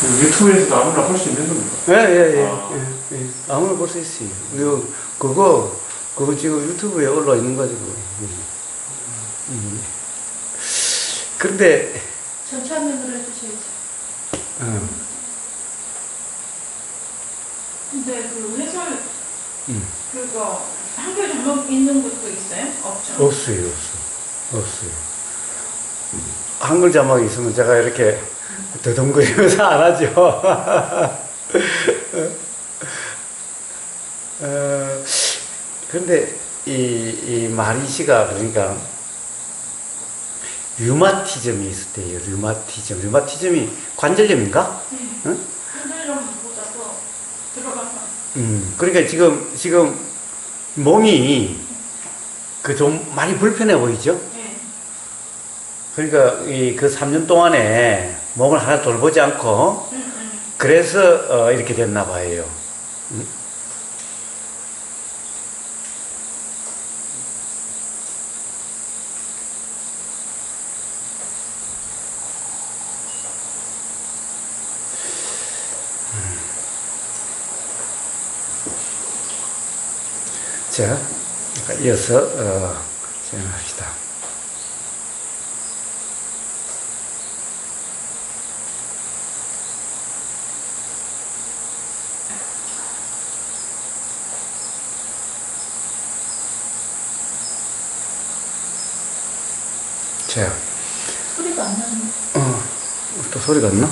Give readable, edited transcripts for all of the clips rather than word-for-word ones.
유튜브에서도 아무나 볼 수 있는 겁니다. 예, 예, 예. 아. 예, 예. 아무나 볼 수 있어요. 그거 지금 유튜브에 올라 있는 거지, 그거. 그런데, 전체 화면으로 해주셔야죠. 근데 그 해설 그거 한글 자막 있는 것도 있어요? 없죠? 없어요. 한글 자막이 있으면 제가 이렇게 더듬거리면서 안 하죠. 그런데 이 마리 씨가 그러니까 류마티즘이 있을 때예요. 류마티즘이 관절염인가? 네. 응? 한글로 보자서 들어가서. 그러니까 지금 몸이 그 좀 많이 불편해 보이죠? 네. 그러니까 그 3년 동안에 몸을 하나 돌보지 않고 그래서 이렇게 됐나 봐요. 자, 이어서 진행합시다. 자, 소리가 안 나는. 또 소리가 안 나?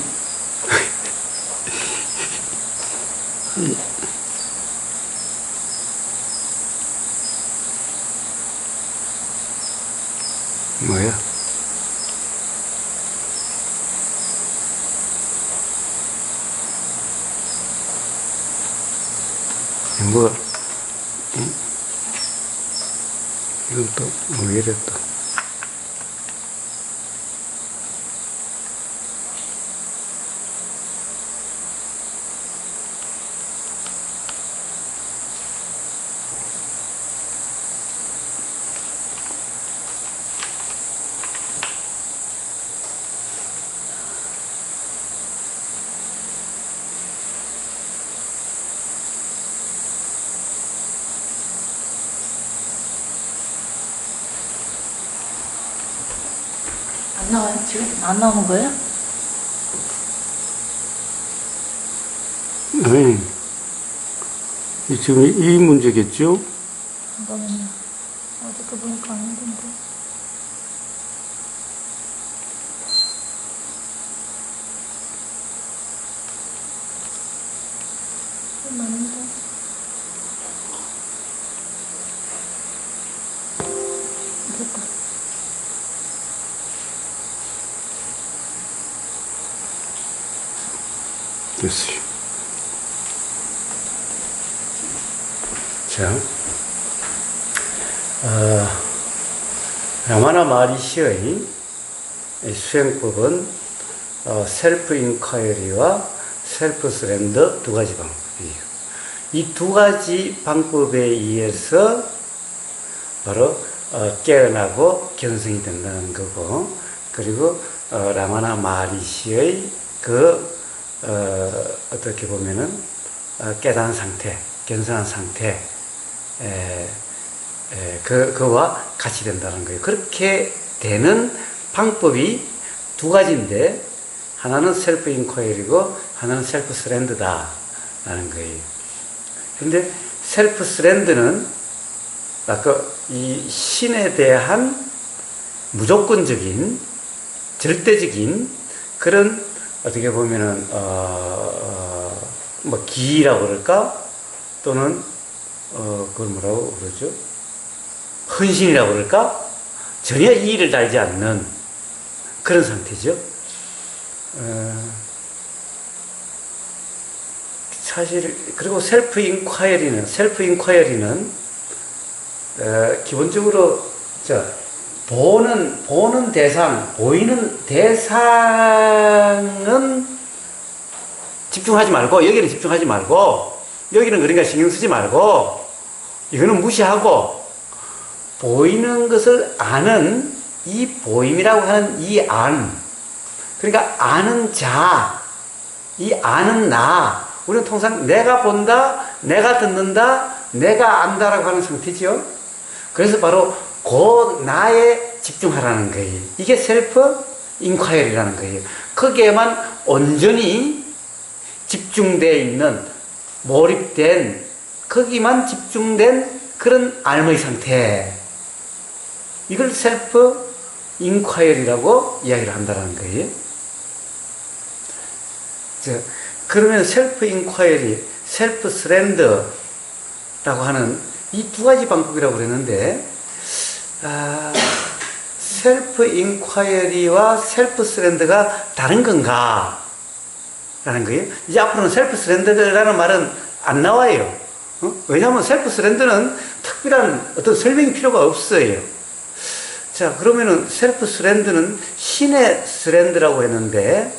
뭐야? 뭐, 이건 또, 왜 이래 또. 안 나와요? 지금 안 나오는 거예요? 아니, 지금 이 문제겠죠? 잠깐만요. 어디 그 보니까 안 된대. 많은데. 됐다. 됐어요. 자, 라마나 마리시의 수행법은 셀프 인콰이리와 셀프 서렌더 두 가지 방법이에요. 이 두 가지 방법에 의해서 바로 깨어나고 견성이 된다는 거고, 그리고 라마나 마리시의 어떻게 보면은 깨달은 상태, 견성한 상태, 그와 같이 된다는 거예요. 그렇게 되는 방법이 두 가지인데, 하나는 셀프 인콰이리고 하나는 셀프 서렌더다라는 거예요. 근데 셀프 서렌더는 아까 이 신에 대한 무조건적인, 절대적인 그런 어떻게 보면은 뭐 기라고 그럴까? 또는 그걸 뭐라고 그러죠? 헌신이라고 그럴까? 전혀 이의를 달지 않는 그런 상태죠. 사실 그리고 셀프 인콰이리는 기본적으로 보는 대상, 보이는 대상은 집중하지 말고, 여기는 집중하지 말고, 여기는 그러니까 신경 쓰지 말고, 이거는 무시하고, 보이는 것을 아는 이 보임이라고 하는 이 안, 그러니까 아는 자, 이 아는 나, 우리는 통상 내가 본다, 내가 듣는다, 내가 안다라고 하는 상태죠. 그래서 바로 그 나에 집중하라는 거예요. 이게 셀프 인콰이어리라는 거예요. 거기에만 온전히 집중되어 있는, 몰입된, 거기만 집중된 그런 알의 상태. 이걸 셀프 인콰이어리라고 이야기를 한다는 거예요. 그러면 셀프 인콰이어리, 셀프 서렌더라고 하는 이 두 가지 방법이라고 그랬는데, 셀프 인콰이어리와 셀프 서렌더가 다른 건가? 라는 거예요. 이제 앞으로는 셀프 서렌더라는 말은 안 나와요. 왜냐하면 셀프 서렌더는 특별한 어떤 설명이 필요가 없어요. 자, 그러면은 셀프 서렌더는 신의 서렌더라고 했는데,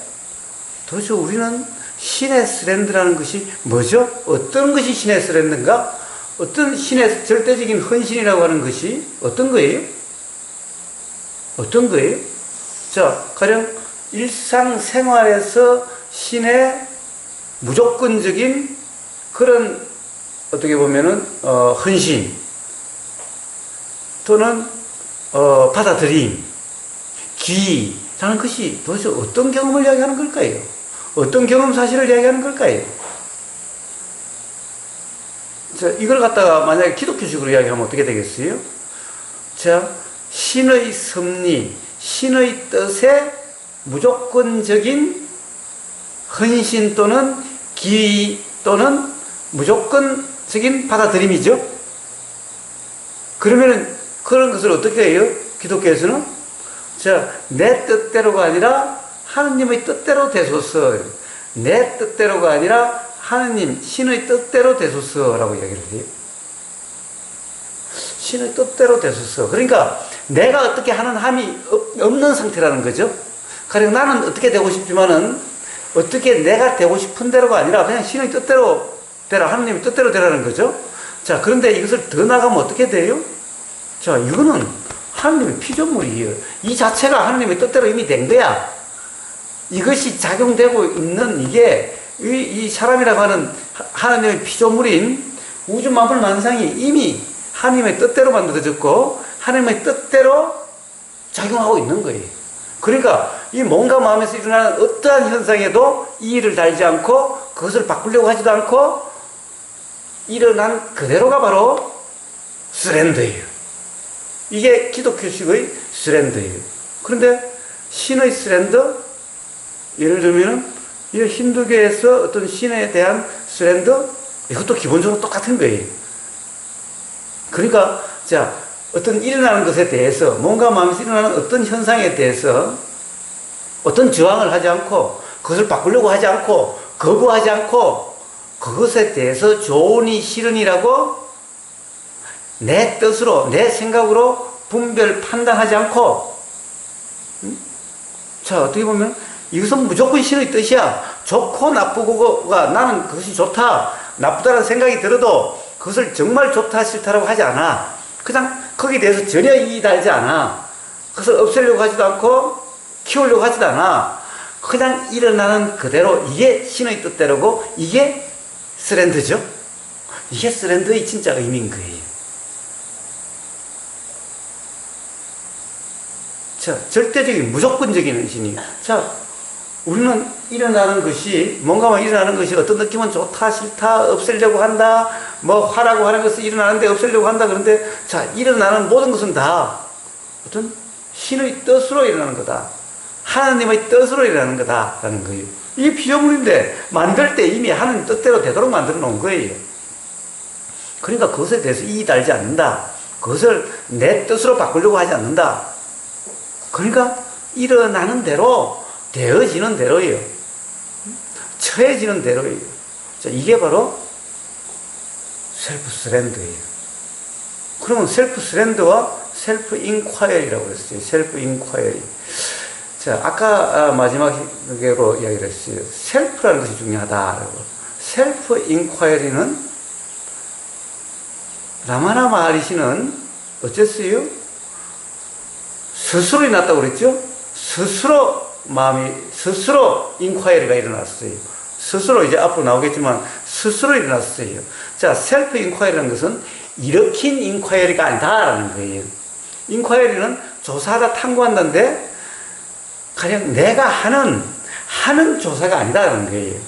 도대체 우리는 신의 서렌더라는 것이 뭐죠? 어떤 것이 신의 서렌더인가? 어떤 신의 절대적인 헌신이라고 하는 것이 어떤 거예요? 어떤 거예요? 자, 가령 일상생활에서 신의 무조건적인 그런 어떻게 보면은 헌신 또는 받아들임, 기라는 것이 도대체 어떤 경험을 이야기하는 걸까요? 어떤 경험 사실을 이야기하는 걸까요? 자, 이걸 갖다가 만약에 기독교식으로 이야기하면 어떻게 되겠어요? 자, 신의 섭리, 신의 뜻에 무조건적인 헌신 또는 기의 또는 무조건적인 받아들임이죠. 그러면은 그런 것을 어떻게 해요? 기독교에서는 자, 내 뜻대로가 아니라 하느님의 뜻대로 되소서. 내 뜻대로가 아니라 하느님, 신의 뜻대로 되소서라고 이야기를 해요. 신의 뜻대로 되소서. 그러니까 내가 어떻게 하는 함이 없는 상태라는 거죠. 가령 나는 어떻게 되고 싶지만은 어떻게 내가 되고 싶은 대로가 아니라 그냥 신의 뜻대로 되라, 하느님의 뜻대로 되라는 거죠. 자, 그런데 이것을 더 나가면 어떻게 돼요? 자, 이거는 하느님의 피조물이에요. 이 자체가 하느님의 뜻대로 이미 된 거야. 이것이 작용되고 있는 이게 이 사람이라고 하는 하나님의 피조물인 우주 만물 만상이 이미 하나님의 뜻대로 만들어졌고 하나님의 뜻대로 작용하고 있는 거예요. 그러니까 이 몸과 마음에서 일어나는 어떠한 현상에도 이의를 달지 않고 그것을 바꾸려고 하지도 않고 일어난 그대로가 바로 서렌더예요. 이게 기독교식의 서렌더예요. 그런데 신의 서렌더, 예를 들면 이 힌두교에서 어떤 신에 대한 서렌더, 이것도 기본적으로 똑같은 거예요. 그러니까 자, 어떤 일어나는 것에 대해서, 몸과 마음에서 일어나는 어떤 현상에 대해서 어떤 저항을 하지 않고 그것을 바꾸려고 하지 않고 거부하지 않고 그것에 대해서 좋으니 싫으니라고 내 뜻으로, 내 생각으로 분별, 판단하지 않고, 자, 어떻게 보면 이것은 무조건 신의 뜻이야. 좋고 나쁘고가 나는 그것이 좋다, 나쁘다는 생각이 들어도 그것을 정말 좋다, 싫다라고 하지 않아. 그냥 거기에 대해서 전혀 이의 달지 않아. 그것을 없애려고 하지도 않고 키우려고 하지도 않아. 그냥 일어나는 그대로 이게 신의 뜻대로고 이게 서렌더죠. 이게 서렌더의 진짜 의미인 거예요. 자, 절대적인 무조건적인 헌신이. 자, 우리는 일어나는 것이, 뭔가만 일어나는 것이 어떤 느낌은 좋다, 싫다, 없애려고 한다, 뭐 하라고 하는 것을 일어나는데 없애려고 한다. 그런데 자, 일어나는 모든 것은 다 어떤 신의 뜻으로 일어나는 거다. 하나님의 뜻으로 일어나는 거다라는 거예요. 이게 피조물인데 만들 때 이미 하나님 뜻대로 되도록 만들어 놓은 거예요. 그러니까 그것에 대해서 이의 달지 않는다. 그것을 내 뜻으로 바꾸려고 하지 않는다. 그러니까 일어나는 대로, 되어지는 대로예요. 처해지는 대로예요. 자, 이게 바로 셀프 서렌더예요. 그러면 셀프 서렌더와 셀프 인콰이어리라고 그랬어요. 셀프 인콰이어리. 자, 아까 마지막으로 이야기를 했어요. 셀프라는 것이 중요하다라고. 셀프 인콰이어리는 라마나 마하리시는 어쨌어요? 스스로 일어났다고 그랬죠? 스스로 인콰이어리가 일어났어요. 스스로 이제 앞으로 나오겠지만 스스로 일어났어요. 자, 셀프 인콰이리라는 것은 일으킨 인콰이리가 아니다라는 거예요. 인콰이리는 조사하다 탐구한다는데 가령 내가 하는 조사가 아니다라는 거예요.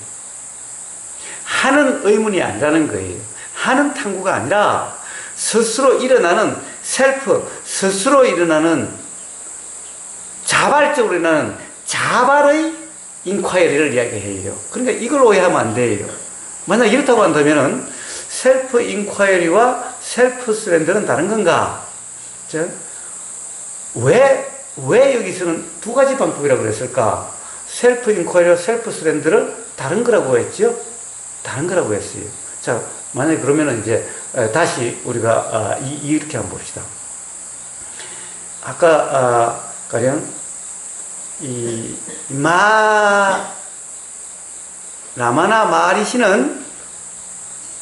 하는 의문이 아니라는 거예요. 하는 탐구가 아니라 스스로 일어나는 스스로 일어나는 자발적으로 일어나는 자발의 인콰이리를 이야기해요. 그러니까 이걸 오해하면 안 돼요. 만약 이렇다고 한다면은 셀프 인콰이리와 셀프 서렌더는 다른 건가? 왜 여기서는 두 가지 방법이라고 그랬을까? 셀프 인콰이리와 셀프 서렌더를 다른 거라고 했죠? 다른 거라고 했어요. 자, 만약에 그러면은 이제 다시 우리가 이렇게 한번 봅시다. 아까 가령 라마나 마하리시는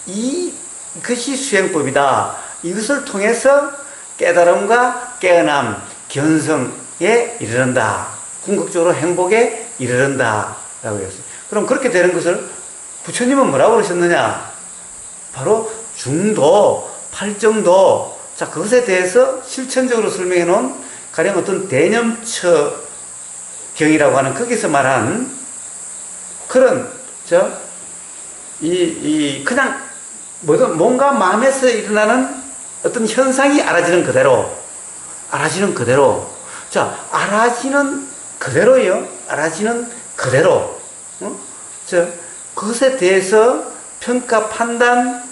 이것이 수행법이다. 이것을 통해서 깨달음과 깨어남, 견성에 이르른다. 궁극적으로 행복에 이르른다. 라고 했어요. 그럼 그렇게 되는 것을 부처님은 뭐라고 그러셨느냐? 바로 중도, 팔정도. 자, 그것에 대해서 실천적으로 설명해 놓은 가령 어떤 대념처 경이라고 하는 거기서 말한 그런, 그냥 뭔가 마음에서 일어나는 어떤 현상이 알아지는 그대로. 자, 알아지는 그대로요. 알아지는 그대로. 그것에 대해서 평가, 판단,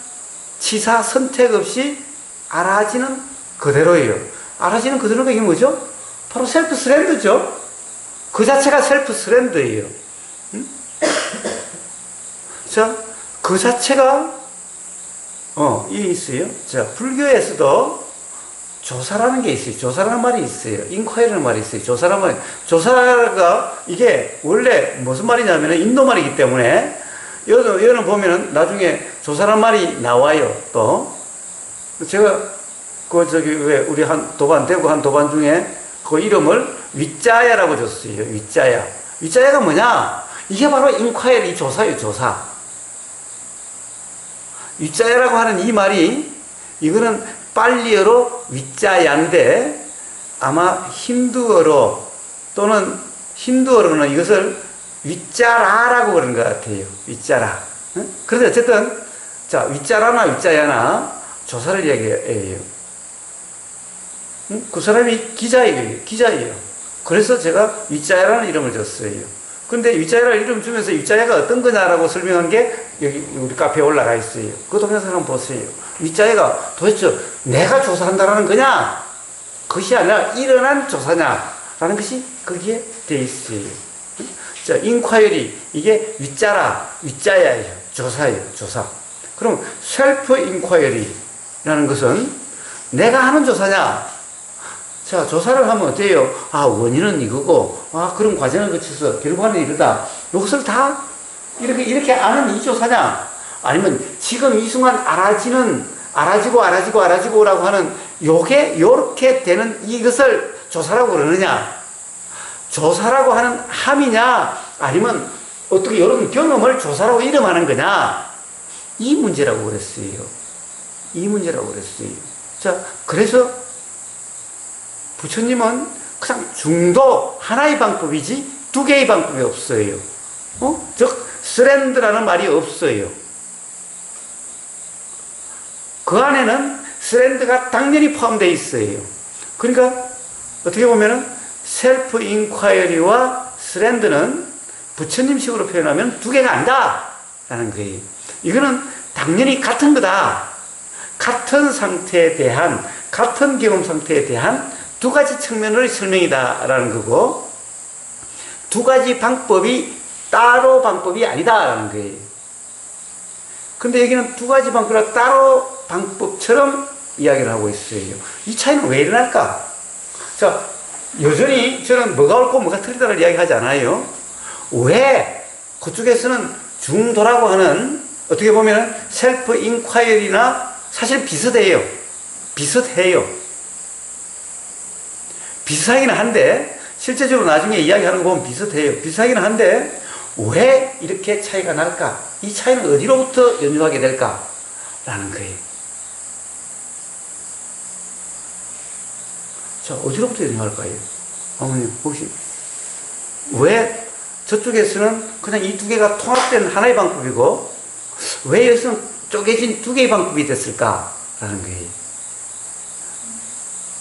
치사, 선택 없이 알아지는 그대로예요. 알아지는 그대로가 이게 뭐죠? 바로 셀프 서렌더죠. 그 자체가 셀프 서렌더예요. 자, 그 자체가 이 있어요. 자, 불교에서도 조사라는 게 있어요. 조사라는 말이 있어요. 인콰이리라는 말이 있어요. 조사라는 말이. 조사가 이게 원래 무슨 말이냐면 인도 말이기 때문에 여는 보면은 나중에 조사라는 말이 나와요. 또 제가 왜 우리 대구 한 도반 중에 그 이름을 윗자야라고 줬어요. 윗자야. 윗자야가 뭐냐? 이게 바로 인콰이리 조사예요. 조사. 윗자야라고 하는 이 말이 이거는 빨리어로 윗자야인데 아마 힌두어로 또는 힌두어로는 이것을 윗자라라고 그러는 것 같아요. 윗자라. 그런데 어쨌든 자, 윗자라나 윗자야나 조사를 이야기해요. 그 사람이 기자예요. 그래서 제가 윗자야라는 이름을 줬어요. 근데 윗자야라는 이름 주면서 윗자야가 어떤 거냐라고 설명한 게 여기 우리 카페에 올라가 있어요. 그거 동영상 한번 보세요. 윗자야가 도대체 내가 조사한다라는 거냐? 그것이 아니라 일어난 조사냐라는 것이 거기에 돼 있어요. 자, 인콰이리 이게 윗자야예요. 조사예요. 조사. 그럼 셀프 인콰이리라는 것은 내가 하는 조사냐? 자, 조사를 하면 어때요? 원인은 이거고, 그런 과정을 거쳐서 결과는 이러다. 이것을 다 이렇게 아는 이 조사냐? 아니면 지금 이 순간 알아지고라고 하는 요렇게 되는 이것을 조사라고 그러느냐? 조사라고 하는 함이냐? 아니면 어떻게 이런 경험을 조사라고 이름하는 거냐? 이 문제라고 그랬어요. 자, 그래서 부처님은 그냥 중도 하나의 방법이지 두 개의 방법이 없어요. 즉 서렌더라는 말이 없어요. 그 안에는 서렌더가 당연히 포함되어 있어요. 그러니까 어떻게 보면은 셀프 인콰이리와 서렌더는 부처님식으로 표현하면 두 개가 아니다 라는 거예요. 이거는 당연히 같은 거다. 같은 상태에 대한, 같은 경험 상태에 대한 두 가지 측면의 설명이다라는 거고, 두 가지 방법이 따로 방법이 아니다라는 거예요. 근데 여기는 두 가지 방법이라 따로 방법처럼 이야기를 하고 있어요. 이 차이는 왜 일어날까? 자, 여전히 저는 뭐가 옳고 뭐가 틀리다를 이야기하지 않아요. 왜 그쪽에서는 중도라고 하는 어떻게 보면 셀프 인콰이리나 사실 비슷해요. 비슷하기는 한데 실제적으로 나중에 이야기하는 거 보면 비슷해요. 비슷하기는 한데 왜 이렇게 차이가 날까? 이 차이는 어디로부터 연유하게 될까? 라는 거예요. 자, 어디로부터 연유할까요? 어머님, 혹시 왜 저쪽에서는 그냥 이 두 개가 통합된 하나의 방법이고 왜 여기서는 쪼개진 두 개의 방법이 됐을까? 라는 거예요.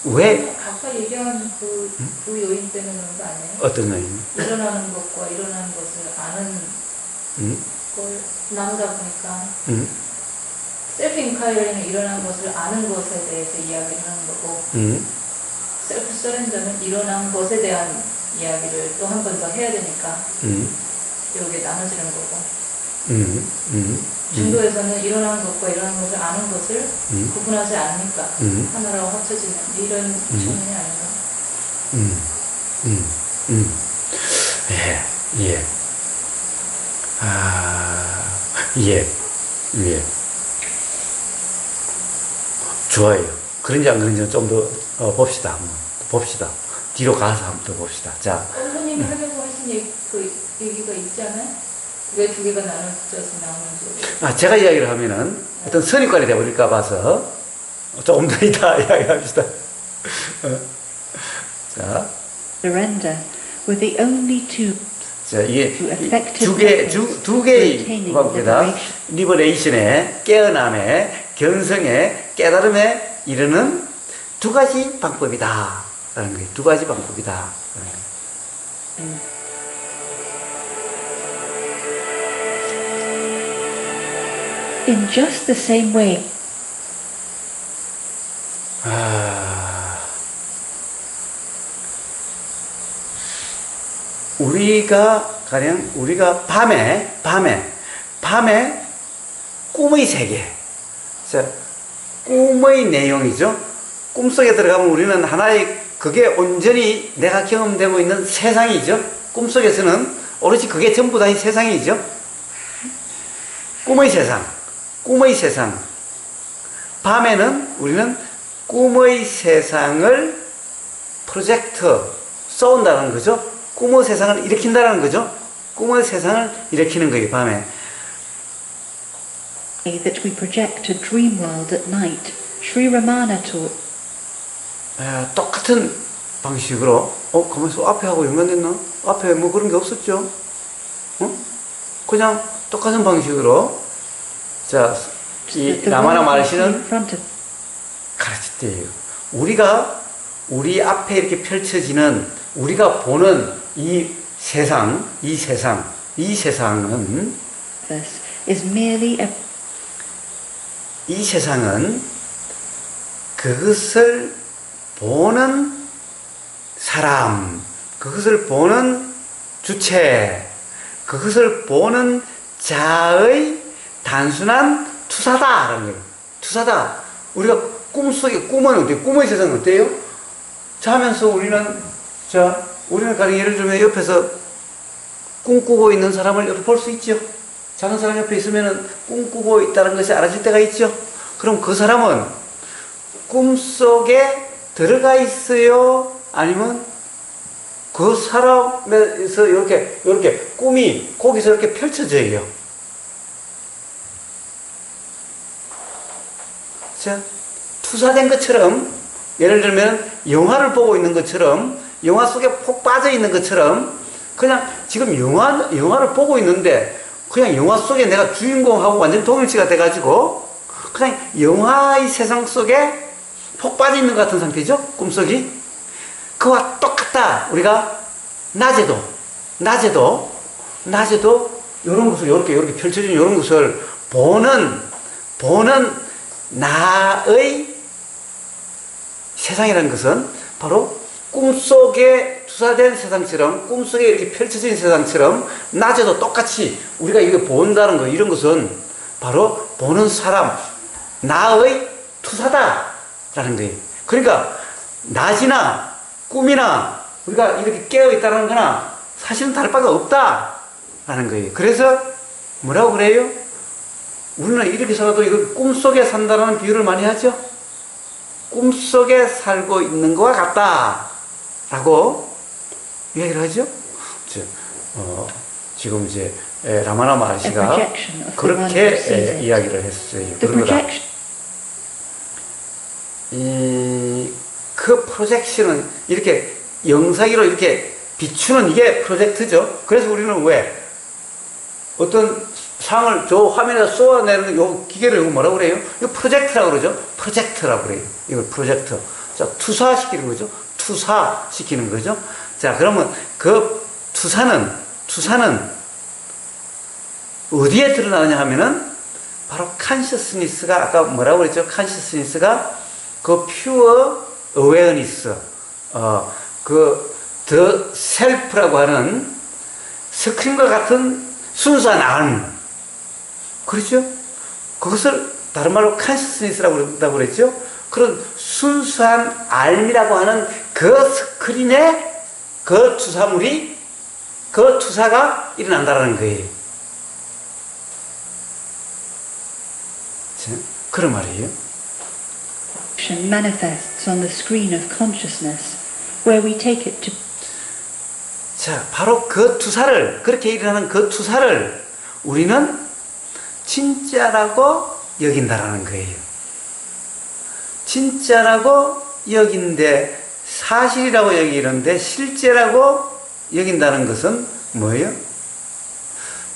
왜? 아까 얘기한 그 요인 때문에 그런 거 아니에요? 어떤 요인? 일어나는 것과 일어나는 것을 아는 걸 나누다 보니까 셀프 인카이어는 일어난 것을 아는 것에 대해서 이야기를 하는 거고 셀프 서렌더는 일어난 것에 대한 이야기를 또 한 번 더 해야 되니까 이렇게 나눠지는 거고 중도에서는 일어난 것과 일어난 것을 아는 것을 구분하지 않으니까 하나로 합쳐지는 이런 측면이 아닌가. 예, 예. 아, 예, 예. 좋아요. 그런지 안 그런지는 좀 더 봅시다. 한번 봅시다. 뒤로 가서 한번 더 봅시다. 자, 어머님이 하려고 하신 그 얘기가 있지 않아요? 왜 두 개가 나눠져서 나오는지. 제가 이야기를 하면은 어떤 선입관이 되어버릴까 봐서 조금 더 이따 이야기합시다. 자, surrender were the only two 자, 이게 두 개의 관계다. 리버레이션의 깨어남에, 견성에, 깨달음에 이르는 두 가지 방법이다. 라는 거예요. 두 가지 방법이다. 라는 거예요. in just the same way. 우리가 밤에 꿈의 세계. 자, 꿈의 내용이죠. 꿈속에 들어가면 우리는 하나의 그게 온전히 내가 경험되고 있는 세상이죠. 꿈속에서는 오로지 그게 전부 다 이 세상이죠. 꿈의 세상. 밤에는 우리는 꿈의 세상을 프로젝트 쏜다는 거죠. 꿈의 세상을 일으킨다는 거죠. 꿈의 세상을 일으키는 거예요, 밤에. That we project a dream world at night. Sri Ramana taught. 똑같은 방식으로, 가만있어, 앞에 하고 연관됐나? 앞에 뭐 그런 게 없었죠? 그냥 똑같은 방식으로, 자, 이 라마나 마르시는 가르쳤대요. 우리 앞에 이렇게 펼쳐지는, 우리가 보는 이 세상은, is merely a 이 세상은 그것을 보는 사람, 그것을 보는 주체, 그것을 보는 자의 단순한 투사다라는 거예요. 투사다. 우리가 꿈은 어때요? 꿈의 세상은 어때요? 자면서 우리는 가령 예를 들면 옆에서 꿈꾸고 있는 사람을 옆에 볼 수 있죠. 작은 사람 옆에 있으면 꿈꾸고 있다는 것이 알아질 때가 있죠. 그럼 그 사람은 꿈속에 들어가 있어요? 아니면 그 사람에서 이렇게 꿈이 거기서 이렇게 펼쳐져요. 자, 투사된 것처럼, 예를 들면 영화를 보고 있는 것처럼, 영화 속에 폭 빠져 있는 것처럼, 그냥 지금 영화를 보고 있는데 그냥 영화 속에 내가 주인공하고 완전 동일치가 돼가지고 그냥 영화의 세상 속에 폭 빠져 있는 것 같은 상태죠? 꿈속이. 그와 똑같다. 우리가 낮에도 이런 것을 이렇게 펼쳐진 이런 것을 보는 나의 세상이라는 것은 바로 꿈속에 투사된 세상처럼, 꿈속에 이렇게 펼쳐진 세상처럼 낮에도 똑같이 우리가 이거 본다는 거, 이런 것은 바로 보는 사람, 나의 투사다라는 거예요. 그러니까 낮이나 꿈이나 우리가 이렇게 깨어있다는 거나 사실은 다를 바가 없다라는 거예요. 그래서 뭐라고 그래요? 우리는 이렇게 살아도 이거 꿈속에 산다는 비유를 많이 하죠. 꿈속에 살고 있는 것과 같다 라고 이야기를 하죠. 지금 이제 라마나 a 마하시가 projection of the one who 그렇게 sees it. 이야기를 했었어요. The 그런 거다. projection 그 프로젝션은 이렇게 영상으로 이렇게 비추는 이게 프로젝트죠. 그래서 우리는 왜 어떤 상을 저 화면에다 쏘아내는 요 기계를 이거 뭐라고 그래요? 이거 프로젝트라고 그러죠. 프로젝터라고 그래요. 이걸 프로젝터. 자, 투사시키는 거죠. 투사시키는 거죠. 자, 그러면 그 투사는 어디에 드러나느냐 하면은 바로 컨셔스니스가 아까 뭐라고 그랬죠? 컨셔스니스가 그 퓨어 어웨어니스, 그 셀프라고 하는 스크린과 같은 순수한 알, 그렇죠? 그것을 다른 말로 컨셔스니스라고 그런다고 그랬죠? 그런 순수한 알미라고 하는 그 스크린에 그 투사물이, 그 투사가 일어난다는 거예요. 자, 그런 말이에요. manifests on the screen of consciousness, where we take it to 자, 바로 그 투사를, 그렇게 일어나는 그 투사를 우리는 진짜라고 여긴다라는 거예요. 진짜라고 여긴데, 사실이라고 여기는데, 실제라고 여긴다는 것은 뭐예요?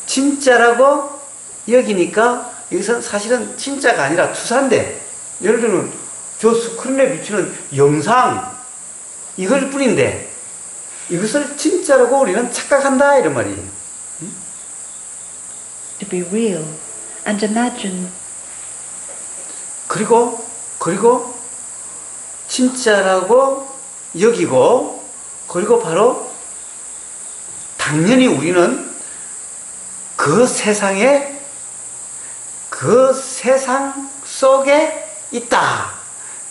진짜라고 여기니까, 여기서 사실은 진짜가 아니라 투사인데, 예를 들면, 저 스크린에 비추는 영상, 이걸 뿐인데, 이것을 진짜라고 우리는 착각한다, 이런 말이에요. to be real and imagine 그리고 진짜라고 여기고, 그리고 바로 당연히 우리는 그 세상에, 그 세상 속에 있다.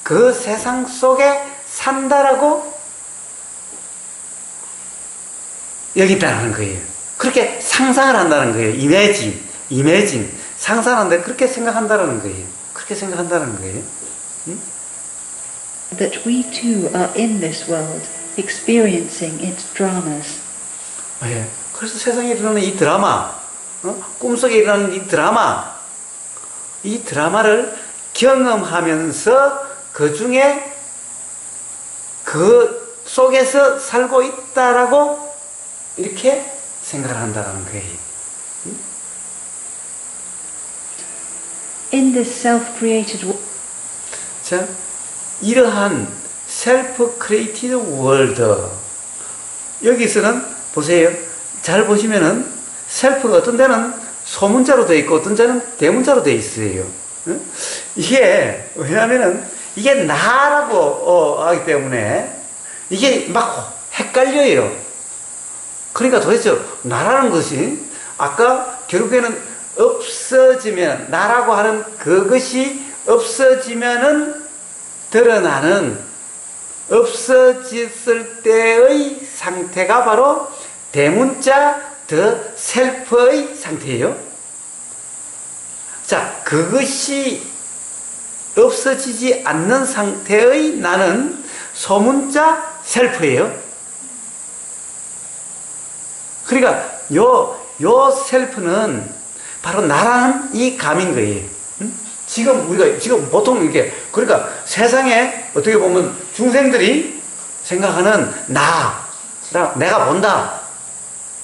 그 세상 속에 산다라고 여긴다는 거예요. 그렇게 상상을 한다는 거예요. 이매진. 상상하는데 그렇게 생각한다는 거예요. 그렇게 생각한다는 거예요. that we too are in this world, experiencing its dramas. 예. 그래서 세상에 일어나는 이 드라마, 꿈속에 일어나는 이 드라마를 경험하면서 그 중에 그 속에서 살고 있다라고 이렇게 생각을 한다는 거예요. In this self-created world, 자, 이러한 셀프-크리에이티드 월드, 여기서는 보세요. 잘 보시면은 셀프가 어떤 데는 소문자로 되어 있고 어떤 데는 대문자로 되어 있어요. 이게 왜냐하면은 이게 나라고 하기 때문에 이게 막 헷갈려요. 그러니까 도대체 나라는 것이 아까 결국에는 없어지면, 나라고 하는 그것이 없어지면은 드러나는, 없어졌을 때의 상태가 바로 대문자 더 셀프의 상태예요. 자, 그것이 없어지지 않는 상태의 나는 소문자 셀프예요. 그러니까 요 셀프는 바로 나라는 이 감인 거예요. 지금 보통 이렇게, 그러니까 세상에 어떻게 보면 중생들이 생각하는 내가 본다,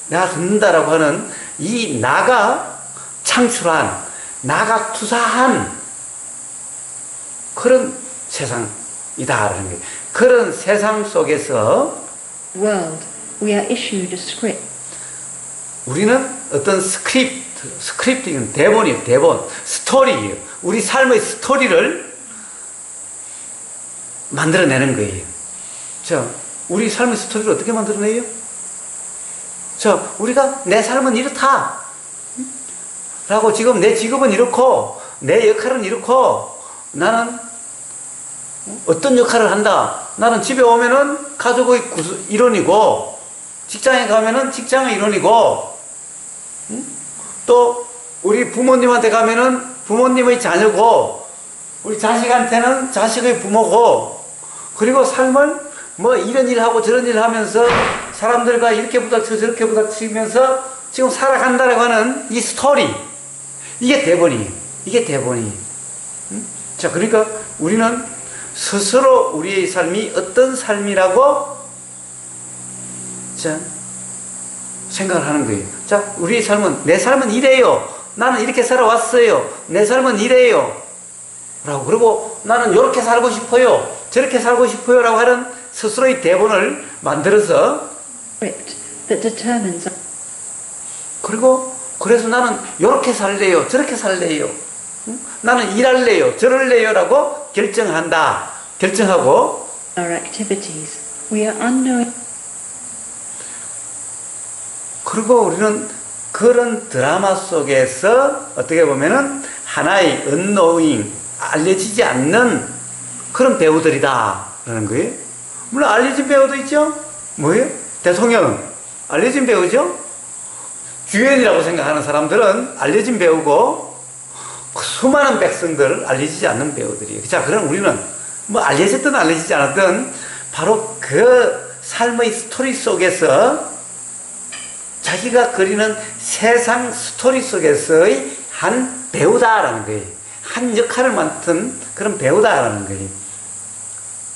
내가 듣는다라고 하는 이 나가 창출한, 나가 투사한 그런 세상이다라는 거예요. 그런 세상 속에서 world, we are issued a script. 우리는 어떤 스크립트, 이건 대본이에요. 대본, 스토리예요. 우리 삶의 스토리를 만들어내는 거예요. 자, 우리 삶의 스토리를 어떻게 만들어내요? 자, 우리가 내 삶은 이렇다 라고, 지금 내 직업은 이렇고 내 역할은 이렇고, 나는 어떤 역할을 한다. 나는 집에 오면은 가족의 일원이고, 직장에 가면은 직장의 일원이고, 또 우리 부모님한테 가면은 부모님의 자녀고, 우리 자식한테는 자식의 부모고, 그리고 삶을 뭐 이런 일 하고 저런 일 하면서 사람들과 이렇게 부닥치고 저렇게 부닥치면서 지금 살아간다라고 하는 이 스토리, 이게 대본이에요. 이게 대본이에요. 자, 그러니까 우리는 스스로 우리의 삶이 어떤 삶이라고 자, 생각을 하는 거예요. 자, 우리의 삶은, 내 삶은 이래요. 나는 이렇게 살아왔어요. 내 삶은 이래요. 라고. 그리고 나는 이렇게 살고 싶어요. 저렇게 살고 싶어요. 라고 하는 스스로의 대본을 만들어서 script that determines 그리고 그래서 나는 이렇게 살래요. 저렇게 살래요. 나는 일할래요. 저럴래요. 라고 결정한다. 결정하고 our activities. We are unknowing 그리고 우리는 그런 드라마 속에서 어떻게 보면은 하나의 unknowing, 알려지지 않는 그런 배우들이다. 라는 거예요. 물론 알려진 배우도 있죠. 뭐예요? 대통령은 알려진 배우죠. 주연이라고 생각하는 사람들은 알려진 배우고 수많은 백성들 알려지지 않는 배우들이에요. 자, 그럼 우리는 뭐 알려졌든 알려지지 않았든 바로 그 삶의 스토리 속에서 자기가 그리는 세상 스토리 속에서의 한 배우다라는 거예요. 한 역할을 맡은 그런 배우다라는 거예요.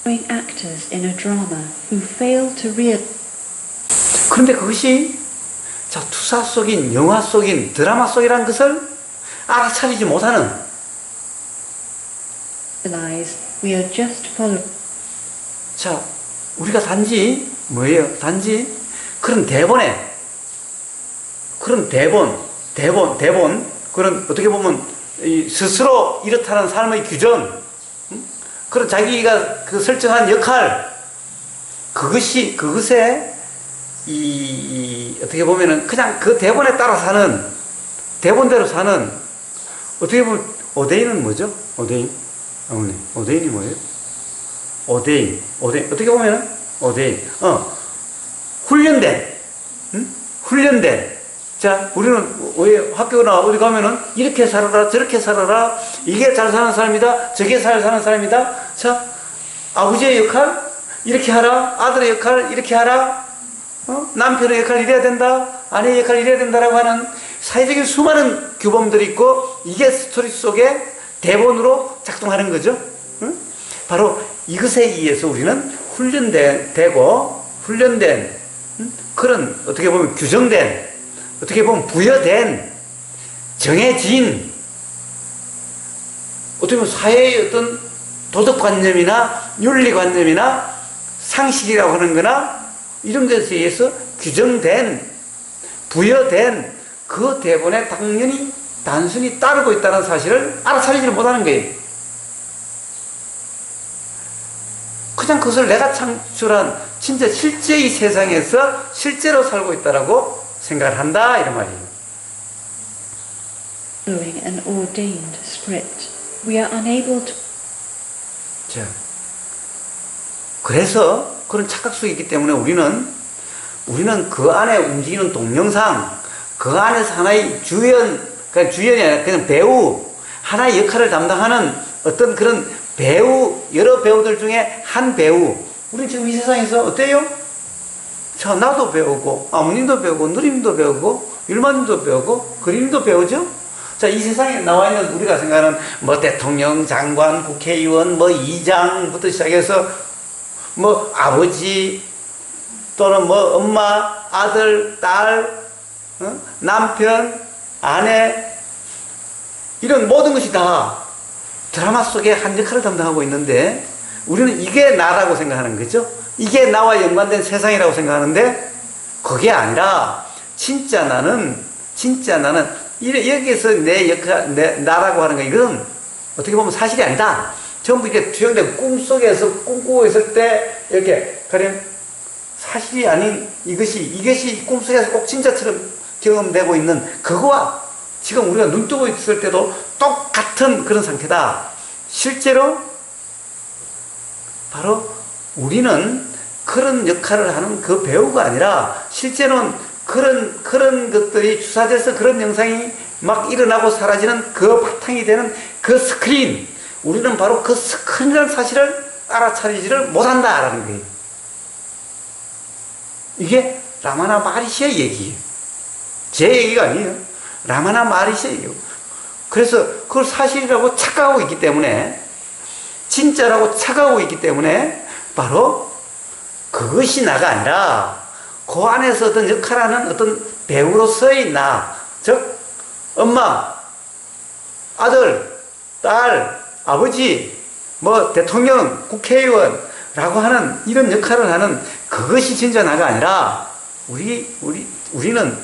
actors in a drama who fail to realize 그런데 그것이 자, 투사 속인, 영화 속인, 드라마 속이라는 것을 알아차리지 못하는 we are just following 자, 우리가 단지 뭐예요? 단지 그런 대본에 그런 대본 그런 어떻게 보면 스스로 이렇다는 삶의 규정 그런 자기가 그 설정한 역할 그것에 어떻게 보면은 그냥 그 대본에 따라 사는 대본대로 사는 어떻게 보면 오데인은 뭐죠? 오데인 어머니 오데인이 뭐예요? 오데인 어떻게 보면은 오데인 훈련된 자, 우리는 왜 학교나 어디 가면은 이렇게 살아라, 저렇게 살아라, 이게 잘 사는 사람이다, 저게 잘 사는 사람이다. 자, 아버지의 역할 이렇게 하라, 아들의 역할 이렇게 하라, 남편의 역할 이래야 된다, 아내의 역할 이래야 된다라고 하는 사회적인 수많은 규범들이 있고 이게 스토리 속에 대본으로 작동하는 거죠. 바로 이것에 의해서 우리는 훈련된 그런 어떻게 보면 규정된 어떻게 보면 부여된 정해진 어떻게 보면 사회의 어떤 도덕관념이나 윤리관념이나 상식이라고 하는 거나 이런 것에 의해서 규정된 부여된 그 대본에 당연히 단순히 따르고 있다는 사실을 알아차리지를 못하는 거예요. 그냥 그것을 내가 창출한 진짜 실제의 세상에서 실제로 살고 있다라고 생각을 한다 이런 말이에요. an ordained script. We are unable to 자, 그래서 그런 착각 속에 있기 때문에 우리는 그 안에 움직이는 동영상, 그 안에서 하나의 그러니까 주연이 아니라 그냥 배우, 하나의 역할을 담당하는 어떤 그런 배우, 여러 배우들 중에 한 배우. 우리 지금 이 세상에서 어때요? 자, 나도 배우고, 아버님도 배우고, 누님도 배우고, 율마님도 배우고, 그림도 배우죠? 자, 이 세상에 나와 있는 우리가 생각하는 뭐 대통령, 장관, 국회의원, 뭐 이장부터 시작해서 뭐 아버지 또는 뭐 엄마, 아들, 딸, 남편, 아내 이런 모든 것이 다 드라마 속에 한 역할을 담당하고 있는데 우리는 이게 나라고 생각하는 거죠. 이게 나와 연관된 세상이라고 생각하는데 그게 아니라 진짜 나는 여기서 내 역할, 나라고 하는 거 이건 어떻게 보면 사실이 아니다. 전부 이게 투영된 꿈속에서 꿈꾸고 있을 때 이렇게 가령 사실이 아닌 이것이 꿈속에서 꼭 진짜처럼 경험되고 있는 그거와 지금 우리가 눈 뜨고 있을 때도 똑같은 그런 상태다. 실제로 바로 우리는 그런 역할을 하는 그 배우가 아니라 실제로는 그런 것들이 주사돼서 그런 영상이 막 일어나고 사라지는 그 바탕이 되는 그 스크린. 우리는 바로 그 스크린이라는 사실을 알아차리지를 못한다라는 거예요. 이게 라마나 마리시의 얘기예요. 제 얘기가 아니에요. 라마나 마하리시예요. 그래서 그걸 사실이라고 착각하고 있기 때문에, 진짜라고 착각하고 있기 때문에 바로 그것이 나가 아니라 그 안에서 어떤 역할하는 어떤 배우로서의 나, 즉 엄마, 아들, 딸, 아버지, 뭐 대통령, 국회의원라고 하는 이런 역할을 하는 그것이 진짜 나가 아니라 우리는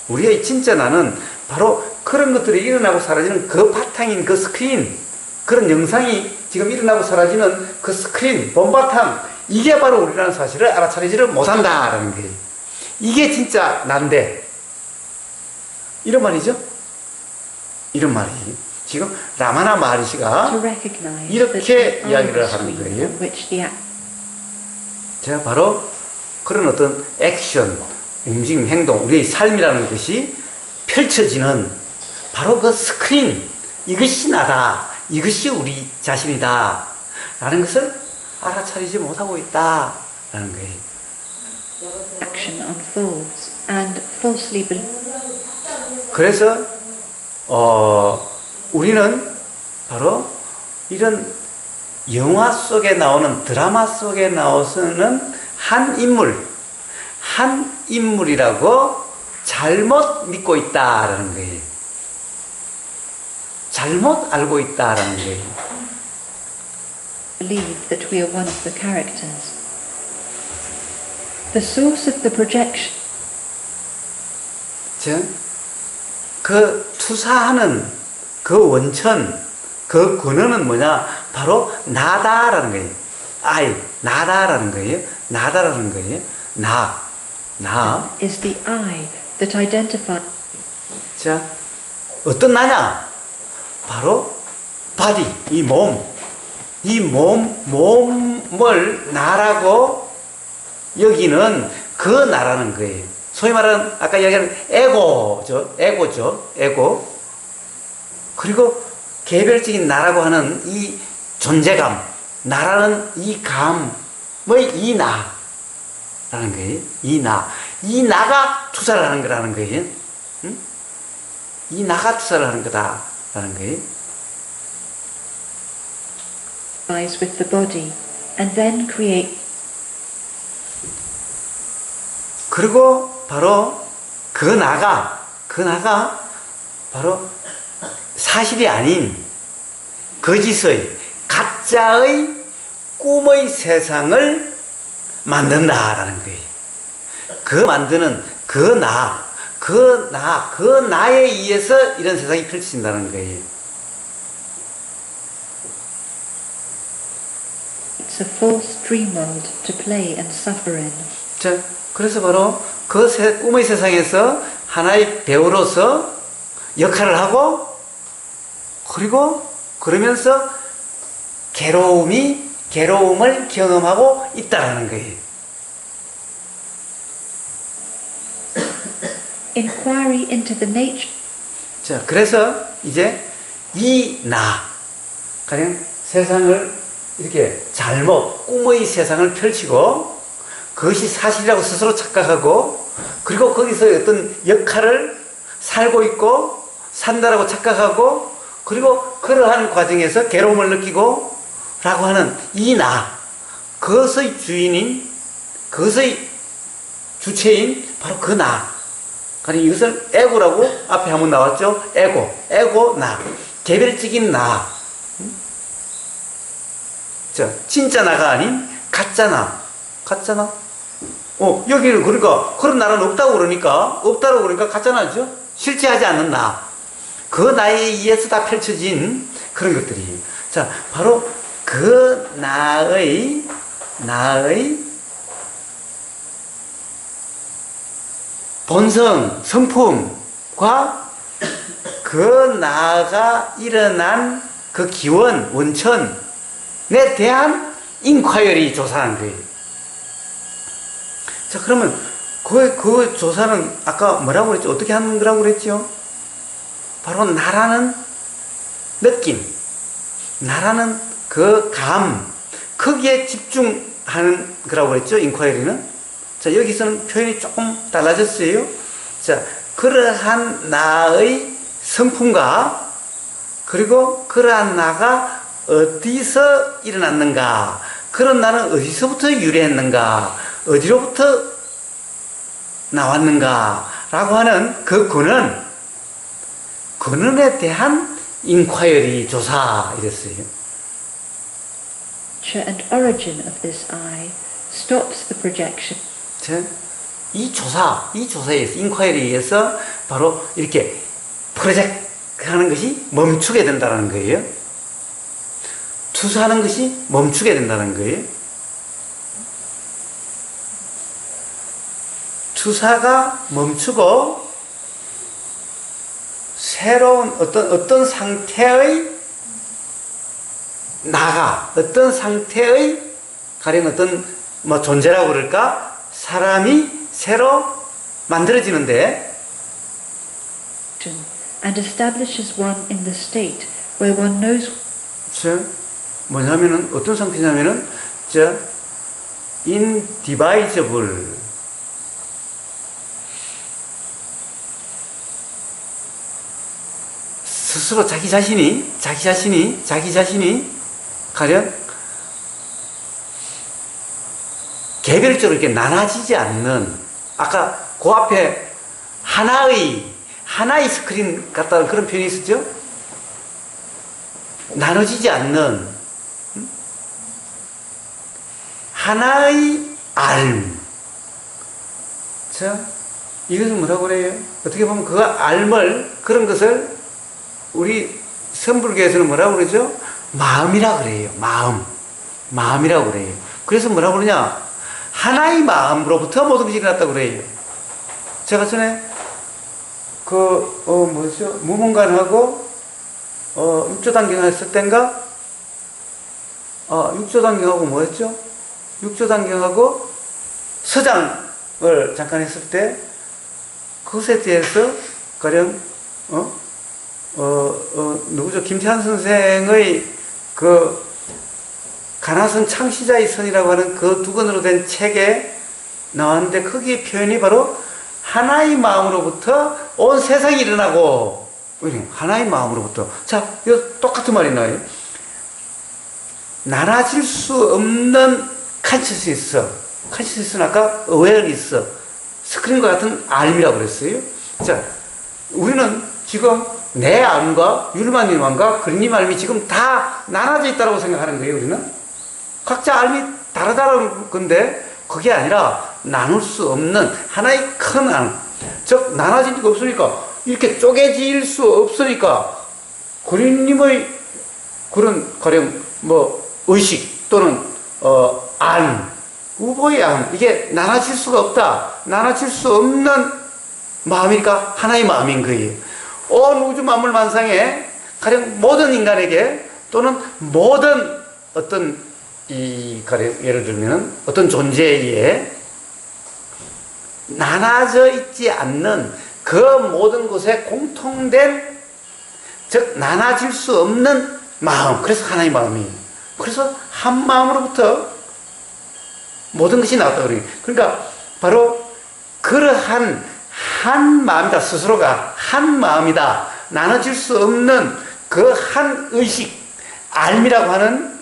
우리의 진짜 나는 바로 그런 것들이 일어나고 사라지는 그 바탕인 그 스크린, 그런 영상이 지금 일어나고 사라지는 그 스크린, 본바탕, 이게 바로 우리라는 사실을 알아차리지를 못한다라는 거예요. 이게 진짜 난데, 이런 말이죠? 이런 말이에요. 지금 라마나 마하리시가 To recognize 이렇게 that the 이야기를 eye 하는 screen 거예요. on which the 제가 바로 그런 어떤 액션, 움직임, 행동, 우리의 삶이라는 것이 펼쳐지는 바로 그 스크린, 이것이 나다, 이것이 우리 자신이다 라는 것을 알아차리지 못하고 있다 라는 거예요. action unfolds and falsely believes. 그래서 우리는 바로 이런 영화 속에 나오는, 드라마 속에 나오는 한 인물이라고 잘못 믿고 있다라는 거예요. 잘못 알고 있다라는 거예요. Believe that we are one of the characters. The source of the projection 즉, 그 투사하는 그 원천, 그 근원은 뭐냐? 바로 나다라는 거예요. 나다라는 거예요. 나다라는 거예요. 나. is the I that identifies. 자, 어떤 나냐? 바로 바디, 이 몸을 나라고 여기는 그 나라는 거예요. 소위 말하는 아까 이야기한 에고죠. 그리고 개별적인 나라고 하는 이 존재감, 나라는 이 감의 이 나라는 거예요. 이 나가 투사를 하는 거라는 거예요. 응? 이 나가 투사를 하는 거다라는 거예요. with the body and then create. 그리고 바로 그 나가 바로 사실이 아닌 거짓의 가짜의 꿈의 세상을 만든다라는 거예요. 그 만드는 그 나에 의해서 이런 세상이 펼쳐진다는 거예요. It's a false dream world to play and suffer in. 자, 그래서 바로 그 꿈의 세상에서 하나의 배우로서 역할을 하고, 그리고 그러면서 괴로움을 경험하고 있다라는 거예요. Inquiry into the nature. 자, 그래서 이제 이 가령 세상을 이렇게 잘못 꿈의 세상을 펼치고 그것이 사실이라고 스스로 착각하고, 그리고 거기서 어떤 역할을 살고 있고 산다라고 착각하고, 그리고 그러한 과정에서 괴로움을 느끼고 라고 하는 이 그것의 주인인, 그것의 주체인 바로 그 그러니까 이것을 에고라고 앞에 한번 나왔죠. 에고 개별적인 자, 진짜 나가 아닌 가짜 나. 여기는 그러니까 그런 나라는 없다고 그러니까 가짜 나죠. 실제하지 않는 그 나에 의해서 다 펼쳐진 그런 것들이. 자, 바로 그 나의 본성, 성품과 그 나가 일어난 그 기원, 원천에 대한 인콰이어리 조사하는 거예요. 자, 그러면 그 조사는 아까 뭐라고 그랬죠? 어떻게 하는 거라고 그랬죠? 바로 나라는 느낌, 나라는 그 감, 거기에 집중하는 거라고 그랬죠? 인콰이어리는. 자, 여기서는 표현이 조금 달라졌어요. 자, 그러한 나의 성품과 그리고 그러한 나가 어디서 일어났는가, 그런 나는 어디서부터 유래했는가, 어디로부터 나왔는가 라고 하는 그 근원에 대한 인콰이어리 조사 이랬어요. And origin of this I stops the projection. 이 조사에 의해서, 인콰이어리에 의해서 바로 이렇게 프로젝트 하는 것이 멈추게 된다는 거예요. 투사하는 것이 멈추게 된다는 거예요. 투사가 멈추고 새로운 어떤 상태의 어떤 상태의 가령 어떤 존재라고 그럴까? 사람이 새로 만들어지는데 and establishes one in the state where one knows 뭐냐면은 어떤 상태냐면은 indivisible, 스스로 자기 자신이 가령 개별적으로 이렇게 나눠지지 않는, 아까 그 앞에 하나의 스크린 같다는 그런 표현이 있었죠? 나눠지지 않는 하나의 알. 이것은 뭐라고 그래요? 어떻게 보면 그 알을, 그런 것을 우리 선불교에서는 뭐라고 그러죠? 마음이라고 그래요. 마음이라고 그래요. 그래서 뭐라고 그러냐? 하나의 마음으로부터 모든 것이 일어났다고 그래요. 제가 전에 무문관하고 육조단경 했을 땐가? 육조단경하고 뭐였죠? 육조단경하고 서장을 잠깐 했을 때 그것에 대해서 가령 누구죠? 김태환 선생의 그 가나선 창시자의 선이라고 하는 그 두 권으로 된 책에 나왔는데, 거기에 표현이 바로 하나의 마음으로부터 온 세상이 일어나고, 하나의 마음으로부터. 자, 이거 똑같은 말이 나와요. 나눠질 수 없는 consciousness는 아까 awareness, 스크린과 같은 알미라고 그랬어요. 자, 우리는 지금 내 알과 율마님 알과 그린님 알미 지금 다 나눠져 있다고 생각하는 거예요. 우리는 각자 알미 다르다는 건데, 그게 아니라 나눌 수 없는 하나의 큰 알, 즉 나눠질 수가 없으니까, 이렇게 쪼개질 수 없으니까 그린님의 그런 가령 의식 또는 알, 우보의 알, 이게 나눠질 수가 없다. 나눠질 수 없는 마음이니까 하나의 마음인 거예요. 온 우주 만물 만상에 가령 모든 인간에게 또는 모든 어떤 가령 예를 들면 어떤 존재에 나눠져 있지 않는 그 모든 곳에 공통된, 즉 나눠질 수 없는 마음, 그래서 하나의 마음이에요. 그래서 한 마음으로부터 모든 것이 나왔다 그래요. 그러니까 바로 그러한 한 마음이다. 스스로가 한 마음이다. 나눠질 수 없는 그 한 의식, 알미라고 하는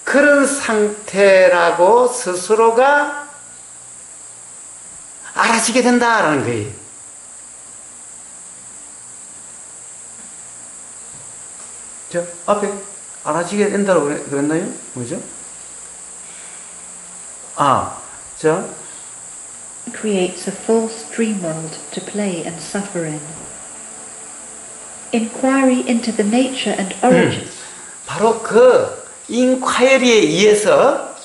그런 상태라고 스스로가 알아지게 된다라는 거예요. 저 앞에 알아지게 된다고 그랬나요? 뭐죠? creates a false dream world to play and suffer in. Inquiry into the nature and origin. 바로 그 인콰이어리에 의해서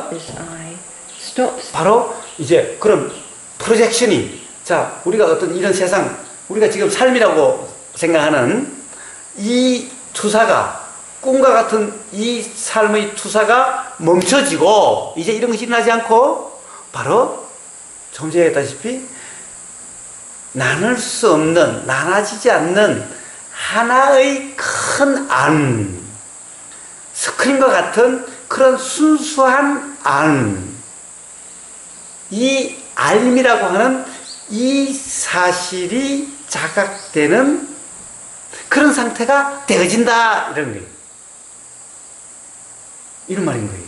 This I stops. 바로 이제 그런 프로젝션이, 자, 우리가 어떤 이런 세상, 우리가 지금 삶이라고 생각하는 이 투사가, 꿈과 같은 이 삶의 투사가 멈춰지고, 이제 이런 것이 일어나지 않고 바로 좀 전에 했다시피 나눌 수 없는, 나눠지지 않는 하나의 큰 안, 스크린과 같은 그런 순수한 안, 이 알미라고 하는 이 사실이 자각되는 그런 상태가 되어진다 이런 거예요. 이런 말인 거예요.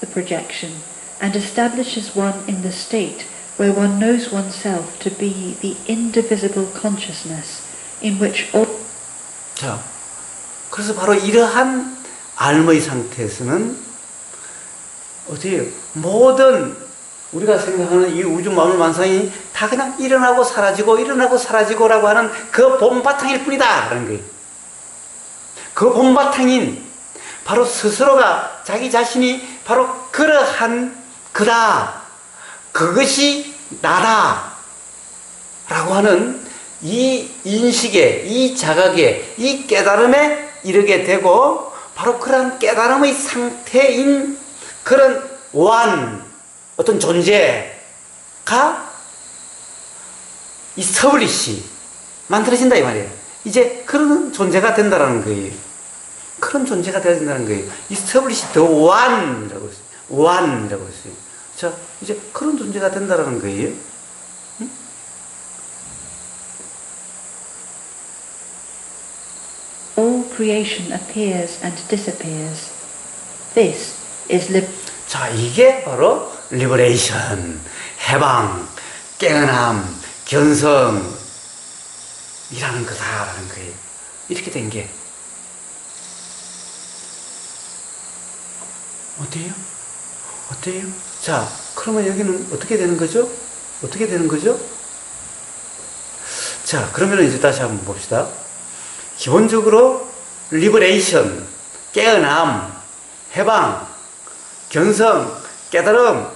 The projection and establishes one in the state where one knows oneself to be the indivisible consciousness in which all 자, 그래서 바로 이러한 알머의 상태에서는 어떻게 모든 우리가 생각하는 이 우주 만물 만상이 다 그냥 일어나고 사라지고라고 하는 그 본바탕일 뿐이다 라는 거예요. 그 본바탕인 바로 스스로가 자기 자신이 바로 그러한 그다, 그것이 나다 라고 하는 이 인식에, 이 자각에, 이 깨달음에 이르게 되고 바로 그러한 깨달음의 상태인 그런 어떤 존재가 이 서블릿이 만들어진다 이 말이에요. 이제 그런 존재가 된다라는 거예요. 그런 존재가 되어진다는 거예요. 이 서블릿이 더 완이라고 했어요. 완이라고 했어요. 자, 이제 그런 존재가 된다라는 거예요. 응? all creation appears and disappears. This is 자, 이게 바로 리버레이션, 해방, 깨어남, 견성이라는 거다라는 거예요. 이렇게 된 게 어때요? 어때요? 자, 그러면 여기는 어떻게 되는 거죠? 어떻게 되는 거죠? 자, 그러면 이제 다시 한번 봅시다. 기본적으로 리버레이션, 깨어남, 해방, 견성, 깨달음,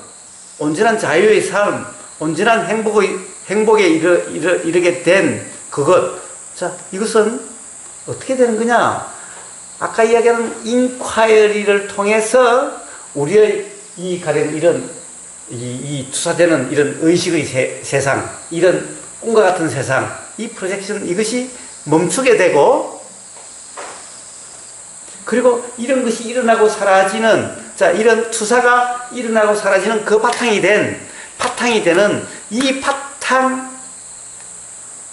온전한 자유의 삶, 온전한 행복에 이르게 된 그것. 자, 이것은 어떻게 되는 거냐? 아까 이야기하는 인콰이어리를 통해서 우리의 이 가령 이런 이 투사되는 이런 의식의 세상, 이런 꿈과 같은 세상, 이 프로젝션 이것이 멈추게 되고, 그리고 이런 것이 일어나고 사라지는, 자, 이런 투사가 일어나고 사라지는 그 바탕이 되는 이 바탕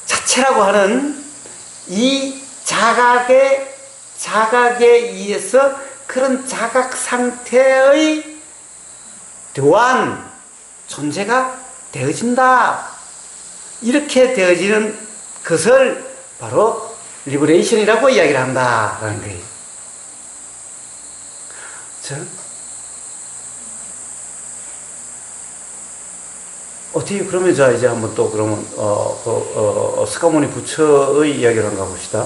자체라고 하는 이 자각에 의해서 그런 자각 상태의 대환 존재가 되어진다. 이렇게 되어지는 것을 바로 리버레이션이라고 이야기를 한다라는 거예요. 자, 어떻게 그러면 자 이제 한번 또 그러면 스가모니 부처의 이야기를 한번 가봅시다.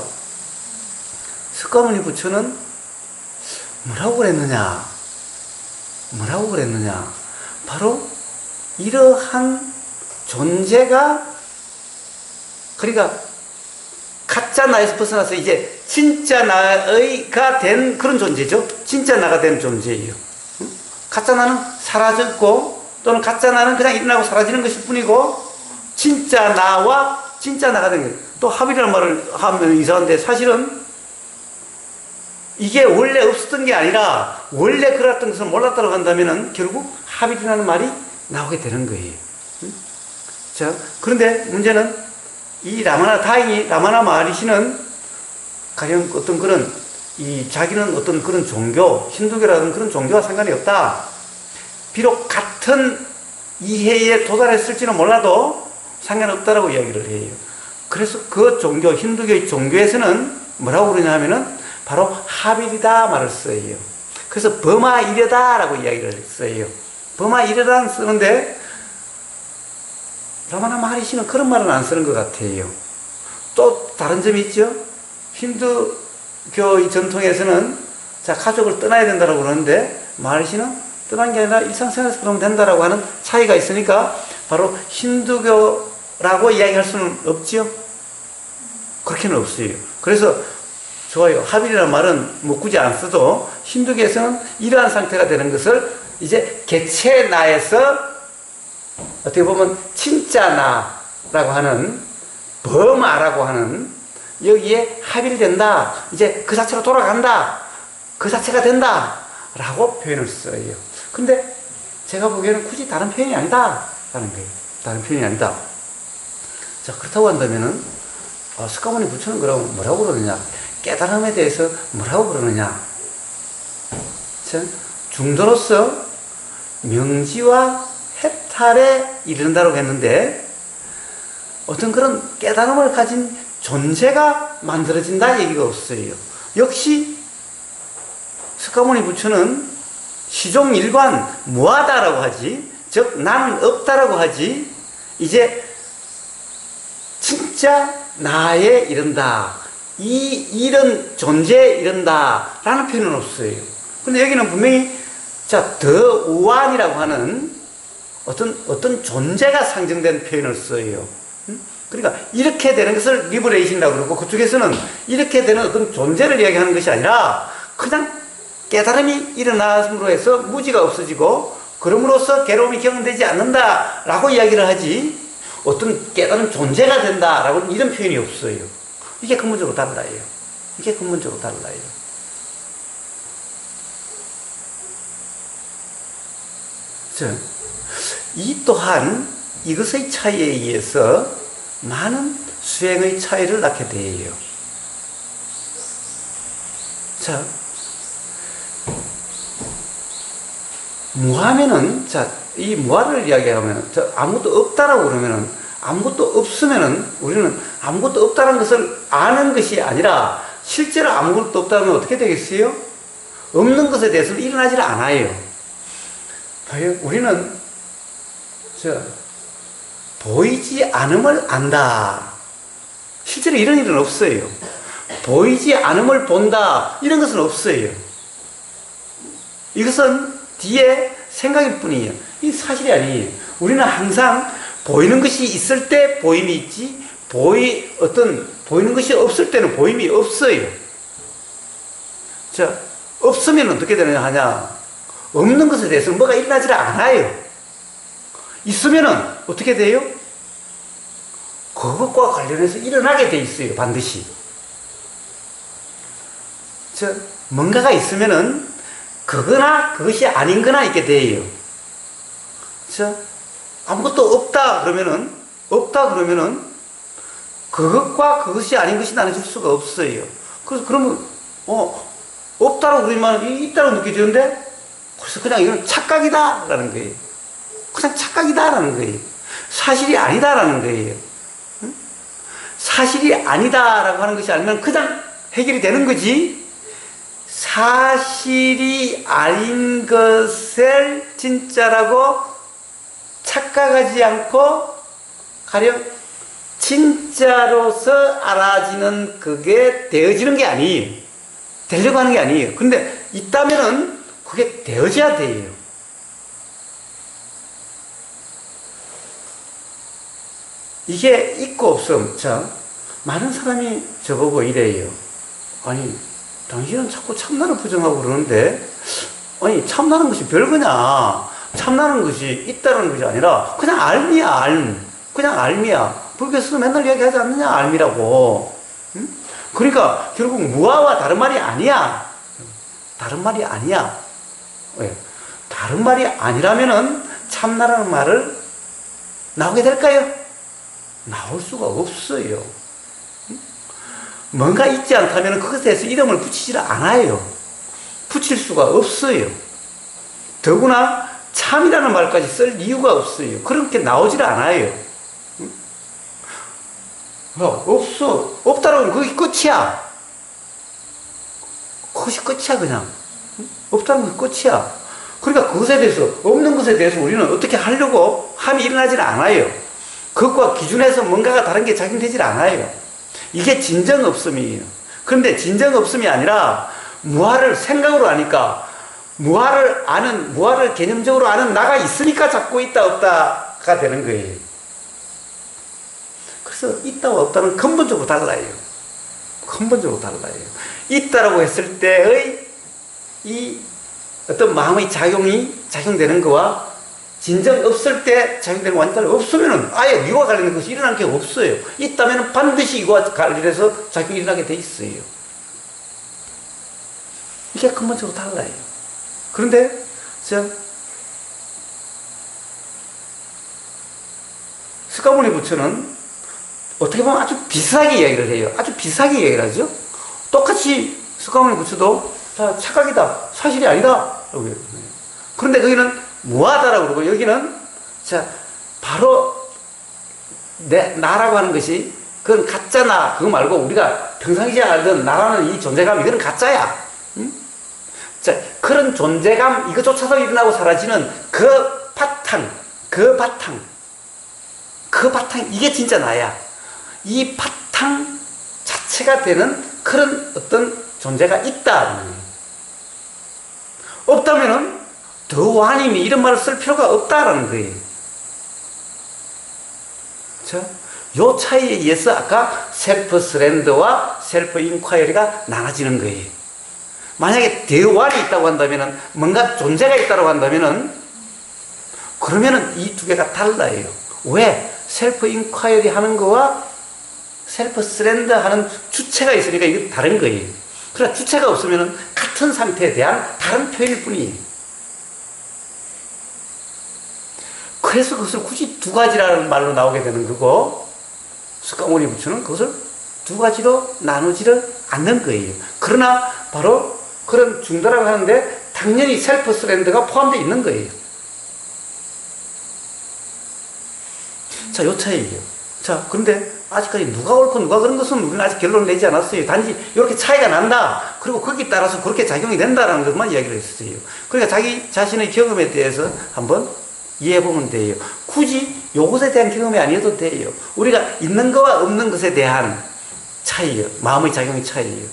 스가모니 부처는 뭐라고 그랬느냐? 바로 이러한 존재가, 그러니까 가짜 나에서 벗어나서 이제 진짜 나가 된 그런 존재죠. 진짜 나가 된 존재예요. 가짜 나는 사라졌고, 또는 가짜 나는 그냥 일어나고 사라지는 것일 뿐이고, 진짜 나와 진짜 나가 된 거예요. 또 합이라는 말을 하면 이상한데, 사실은 이게 원래 없었던 게 아니라 원래 그랬던 것을 몰랐다고 한다면 결국 합이라는 말이 나오게 되는 거예요. 자, 그런데 문제는 이 라마나 마하리시는 가령 어떤 그런 자기는 어떤 그런 종교, 힌두교라든 그런 종교와 상관이 없다. 비록 같은 이해에 도달했을지는 몰라도 상관없다라고 이야기를 해요. 그래서 그 종교, 힌두교의 종교에서는 뭐라고 그러냐 하면은 바로 하빌이다 말을 써요. 그래서 버마이려다라고 이야기를 써요. 버마이려다는 쓰는데 라마나 마하리시는 그런 말은 안 쓰는 것 같아요. 또 다른 점이 있죠. 힌두교의 전통에서는 자, 가족을 떠나야 된다고 그러는데 마하리시는 떠난 게 아니라 일상생활에서 그러면 된다라고 하는 차이가 있으니까 바로 힌두교라고 이야기할 수는 없지요. 그렇게는 없어요. 그래서 좋아요. 하빌이라는 말은 뭐 굳이 안 써도 힌두교에서는 이러한 상태가 되는 것을 이제 개체 나에서 어떻게 보면 진짜 나라고 하는 범아라고 하는 여기에 합일된다. 이제 그 자체로 돌아간다. 그 자체가 된다. 라고 표현을 써요. 근데 제가 보기에는 굳이 다른 표현이 아니다 라는 거예요. 다른 표현이 아니다. 자, 그렇다고 한다면은 석가모니 부처는 그럼 뭐라고 그러느냐, 깨달음에 대해서 뭐라고 그러느냐. 자, 중도로서 명지와 해탈에 이른다고 했는데 어떤 그런 깨달음을 가진 존재가 만들어진다 얘기가 없어요. 역시 석가모니 부처는 시종일관 무하다라고 하지, 즉 나는 없다라고 하지, 이제 진짜 나에 이른다, 이런 존재에 이른다 라는 표현은 없어요. 근데 여기는 분명히 자, 더 우한이라고 하는 어떤 존재가 상징된 표현을 써요. 그러니까 이렇게 되는 것을 리버레이션이라고 그러고, 그쪽에서는 이렇게 되는 어떤 존재를 이야기하는 것이 아니라 그냥 깨달음이 일어남으로 해서 무지가 없어지고 그럼으로써 괴로움이 경험되지 않는다라고 이야기를 하지, 어떤 깨달은 존재가 된다라고 이런 표현이 없어요. 이게 근본적으로 달라요. 이게 근본적으로 달라요. 자, 이 또한 이것의 차이에 의해서 많은 수행의 차이를 낳게 돼요. 자, 무하면은, 자, 이 무하를 이야기하면, 아무것도 없다라고 그러면은, 아무것도 없으면은, 우리는 아무것도 없다는 것을 아는 것이 아니라, 실제로 아무것도 없다면 어떻게 되겠어요? 없는 것에 대해서는 일어나질 않아요. 봐요. 우리는, 보이지 않음을 안다. 실제로 이런 일은 없어요. 보이지 않음을 본다. 이런 것은 없어요. 이것은 뒤에 생각일 뿐이에요. 이 사실이 아니에요. 우리는 항상 보이는 것이 있을 때 보임이 있지, 보이는 것이 없을 때는 보임이 없어요. 자, 없으면 어떻게 되느냐 하냐. 없는 것에 대해서는 뭐가 일어나질 않아요. 있으면은 어떻게 돼요? 그것과 관련해서 일어나게 돼 있어요. 반드시. 자, 뭔가가 있으면은 그거나 그것이 아닌 거나 있게 돼요. 자, 아무것도 없다 그러면은 그것과 그것이 아닌 것이 나눠질 수가 없어요. 그래서 그러면 없다고 그러면 있다고 느껴지는데, 그래서 그냥 이건 착각이다라는 거예요. 그냥 착각이다라는 거예요. 사실이 아니다라는 거예요. 응? 사실이 아니다라고 하는 것이 아니면 그냥 해결이 되는 거지, 사실이 아닌 것을 진짜라고 착각하지 않고 가령 진짜로서 알아지는 그게 되어지는 게 아니에요. 되려고 하는 게 아니에요. 근데 있다면은 그게 되어져야 돼요. 이게 있고 없음. 자, 많은 사람이 저보고 이래요. 아니, 당신은 자꾸 참나를 부정하고 그러는데, 아니, 참나는 것이 별거냐? 참나는 것이 있다는 것이 아니라 그냥 알미야, 알. 그냥 알미야. 불교에서도 맨날 이야기하지 않느냐, 알미라고. 응? 그러니까 결국 무아와 다른 말이 아니야. 다른 말이 아니야. 왜? 다른 말이 아니라면은 참나라는 말을 나오게 될까요? 나올 수가 없어요. 뭔가 있지 않다면 그것에 대해서 이름을 붙이질 않아요. 붙일 수가 없어요. 더구나 참이라는 말까지 쓸 이유가 없어요. 그렇게 나오질 않아요. 없어. 없다라고 하면 그게 끝이야. 그것이 끝이야, 그냥. 없다는 것이 끝이야. 그러니까 그것에 대해서, 없는 것에 대해서 우리는 어떻게 하려고 함이 일어나질 않아요. 그것과 기준에서 뭔가가 다른 게 작용되질 않아요. 이게 진정 없음이에요. 그런데 진정 없음이 아니라 무아를 생각으로 아니까, 무아를 개념적으로 아는 나가 있으니까 자꾸 있다 없다가 되는 거예요. 그래서 있다와 없다는 근본적으로 달라요. 근본적으로 달라요. 있다라고 했을 때의 이 어떤 마음의 작용되는 거와 진정 없을 때 작용되는 거 완전히 없으면은 아예 이와 관련된 것이 일어나는 게 없어요. 있다면 반드시 이와 관련해서 작용이 일어나게 돼 있어요. 이게 근본적으로 달라요. 그런데 스가모니 부처는 어떻게 보면 아주 비슷하게 이야기를 해요. 아주 비슷하게 이야기를 하죠. 똑같이 스가모니 부처도 자, 착각이다. 사실이 아니다. 그런데 거기는 무하다라고 그러고 여기는 자, 바로 나라고 하는 것이 그건 가짜나 그거 말고 우리가 평상시에 알던 나라는 이 존재감 이거는 가짜야. 응? 자, 그런 존재감 이거조차도 일어나고 사라지는 그 바탕 이게 진짜 나야. 이 바탕 자체가 되는 그런 어떤 존재가 있다. 없다면은 더 와님이 이런 말을 쓸 필요가 없다라는 거예요. 자, 요 차이에 의해서 아까 셀프 서렌더와 셀프 인콰이어리가 나눠지는 거예요. 만약에 대환이 있다고 한다면은 뭔가 존재가 있다고 한다면은 그러면은 이 두 개가 달라요. 왜? 셀프 인콰이어리 하는 거와 셀프 서렌더 하는 주체가 있으니까 이게 다른 거예요. 그러나 주체가 없으면은 같은 상태에 대한 다른 표현일 뿐이에요. 그래서 그것을 굳이 두 가지라는 말로 나오게 되는 거고 스가모니 부처는 그것을 두 가지로 나누지를 않는 거예요. 그러나 바로 그런 중도라고 하는데 당연히 셀프 서렌더가 포함되어 있는 거예요. 자, 요 차이예요. 자, 그런데 아직까지 누가 옳고 누가 그런 것은 우리는 아직 결론을 내지 않았어요. 단지 이렇게 차이가 난다. 그리고 거기에 따라서 그렇게 작용이 된다라는 것만 이야기를 했어요. 그러니까 자기 자신의 경험에 대해서 한번 이해해보면 돼요. 굳이 요것에 대한 경험이 아니어도 돼요. 우리가 있는 것과 없는 것에 대한 차이예요. 마음의 작용의 차이예요.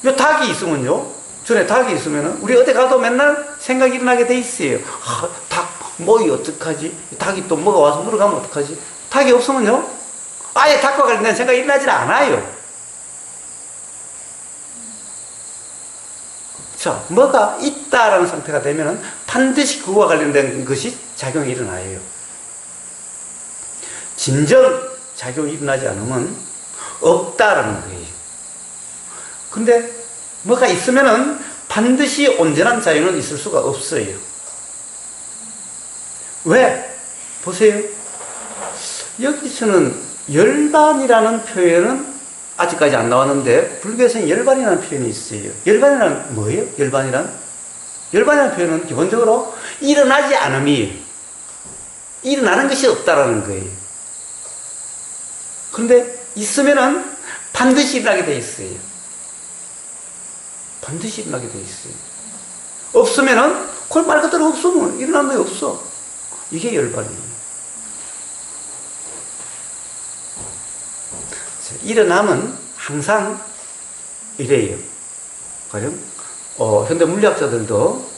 요 닭이 있으면요. 전에 닭이 있으면은 우리 어디 가도 맨날 생각이 일어나게 돼 있어요. 아, 닭, 뭐이 어떡하지? 닭이 또 뭐가 와서 물어가면 어떡하지? 닭이 없으면요. 아예 닭과 관련된 생각이 일어나질 않아요. 자, 뭐가 있다라는 상태가 되면은 반드시 그거와 관련된 것이 작용이 일어나요. 진정 작용이 일어나지 않으면 없다라는 거예요. 근데 뭐가 있으면은 반드시 온전한 자유는 있을 수가 없어요. 왜? 보세요. 여기서는 열반이라는 표현은 아직까지 안 나왔는데 불교에서는 열반이라는 표현이 있어요. 열반이란 뭐예요? 열반이라는 표현은 기본적으로 일어나지 않음이 일어나는 것이 없다라는 거예요. 그런데 있으면은 반드시 일어나게 돼 있어요. 반드시 일어나게 돼 있어요. 없으면은 그걸 말 그대로 없으면 일어나는 게 없어. 이게 열반이에요. 일어남은 항상 이래요. 가령 현대 물리학자들도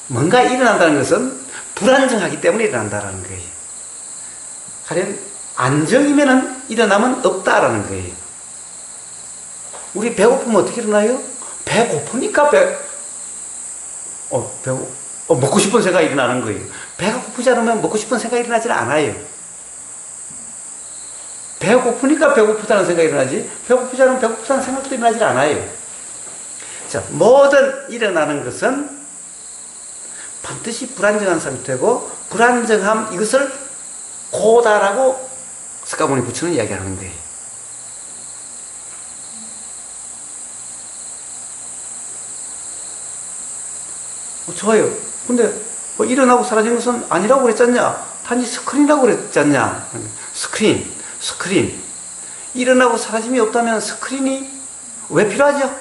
뭔가 일어난다는 것은 불안정하기 때문에 일어난다는 거예요. 가령 안정이면은 일어나면 없다라는 거예요. 우리 배고프면 어떻게 일어나요? 배고프니까 먹고 싶은 생각이 일어나는 거예요. 배가 고프지 않으면 먹고 싶은 생각이 일어나지 않아요. 배가 고프니까 배고프다는 생각이 일어나지, 배고프지 않으면 배고프다는 생각도 일어나지 않아요. 자, 모든 일어나는 것은 반드시 불안정한 상태고, 불안정함, 이것을 고다라고 스가모니 부처는 이야기하는 거예요. 좋아요. 근데 일어나고 사라진 것은 아니라고 그랬잖냐? 단지 스크린이라고 그랬잖냐? 스크린. 일어나고 사라짐이 없다면 스크린이 왜 필요하죠?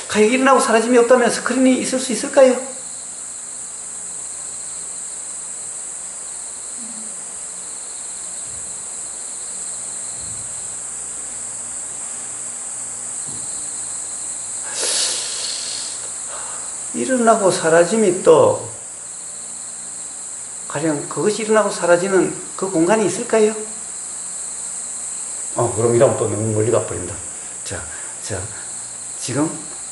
가령 일어나고 사라짐이 없다면 스크린이 있을 수 있을까요? 일어나고 사라짐이 또 가령 그것이 일어나고 사라지는 그 공간이 있을까요? 그럼 이러면 또 너무 멀리 가버린다. 자, 지금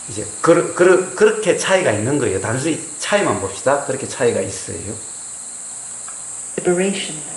이제 그렇게 차이가 있는 거예요. 단순히 차이만 봅시다. 그렇게 차이가 있어요. Liberation.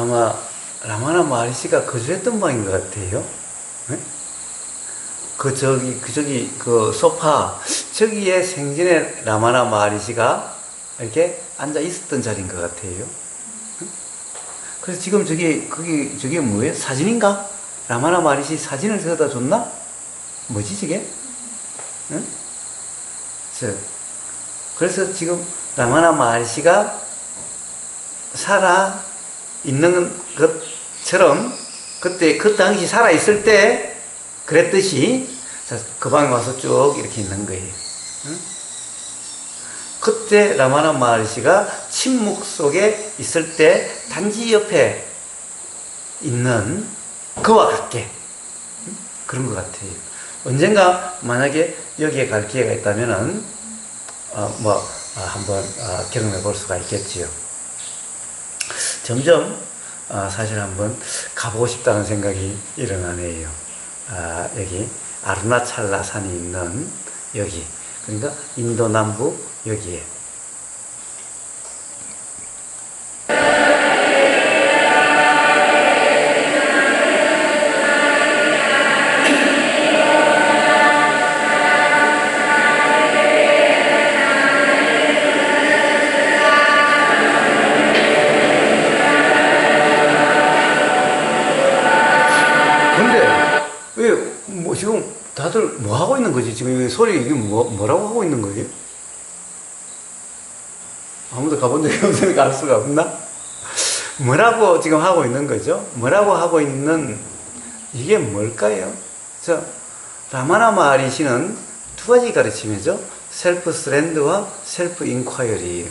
아마 라마나 마하리시가 거주했던 방인 것 같아요. 네? 그 소파, 저기에 생전에 라마나 마하리시가 이렇게 앉아 있었던 자리인 것 같아요. 그래서 지금 저게 뭐예요? 사진인가? 라마나 마하리시 사진을 저기다 줬나? 뭐지, 저게? 응? 그래서 지금 라마나 마하리시가 살아 있는 것처럼 그때 그 당시 살아 있을 때 그랬듯이 그 방에 와서 쭉 이렇게 있는 거예요. 응? 그때 라마나 마하리시가 침묵 속에 있을 때 단지 옆에 있는 그와 같게 그런 것 같아요. 언젠가 만약에 여기에 갈 기회가 있다면은 한번 경험해 볼 수가 있겠지요. 점점 사실 한번 가보고 싶다는 생각이 일어나네요. 여기 아루나찰라 산이 있는 여기, 그러니까 인도 남부 여기에. 지금 다들 뭐 하고 있는 거지? 지금 소리 이게 뭐라고 하고 있는 거예요? 아무도 가본 적이 없으니까 알 수가 없나? 뭐라고 지금 하고 있는 거죠? 뭐라고 하고 있는 이게 뭘까요? 라마나 마하리시는 두 가지 가르침이죠. 셀프 스랜드와 셀프 인콰이어리예요.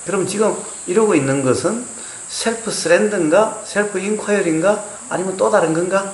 그럼 지금 이러고 있는 것은 셀프 스랜드인가? 셀프 인콰이어리인가? 아니면 또 다른 건가?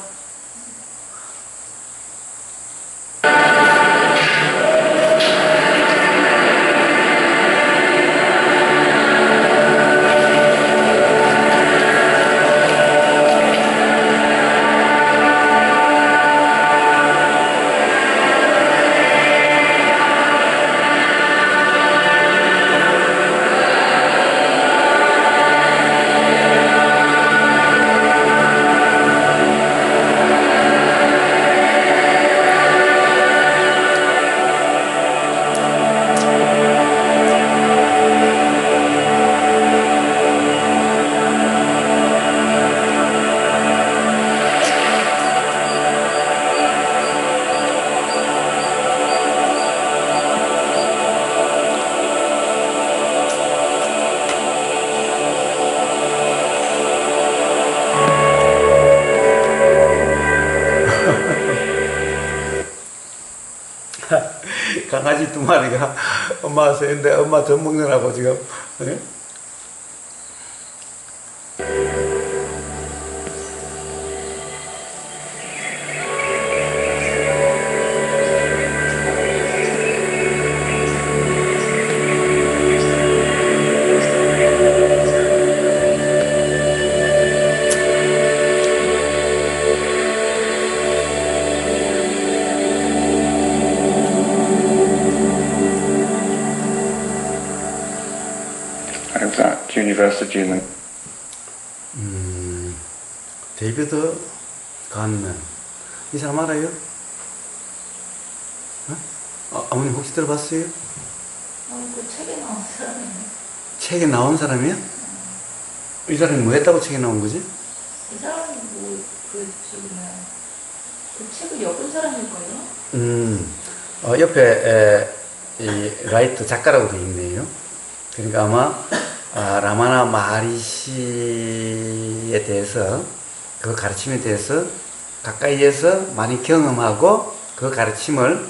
강아지 두 마리가 엄마 서있는데 엄마 젖 먹느라고 지금. 네? University. 데이비드 간맨. 이 사람 알아요? 어머님 혹시 들어봤어요? 그 책에 나온 사람이네. 책에 나온 사람이야? 이 사람이 뭐 했다고 책에 나온 거지? 이 사람이 그 책을 엮은 사람일걸요? 옆에 이 라이트 작가라고 되어 있네요. 그러니까 아마 라마나 마하리시에 대해서 그 가르침에 대해서 가까이에서 많이 경험하고 그 가르침을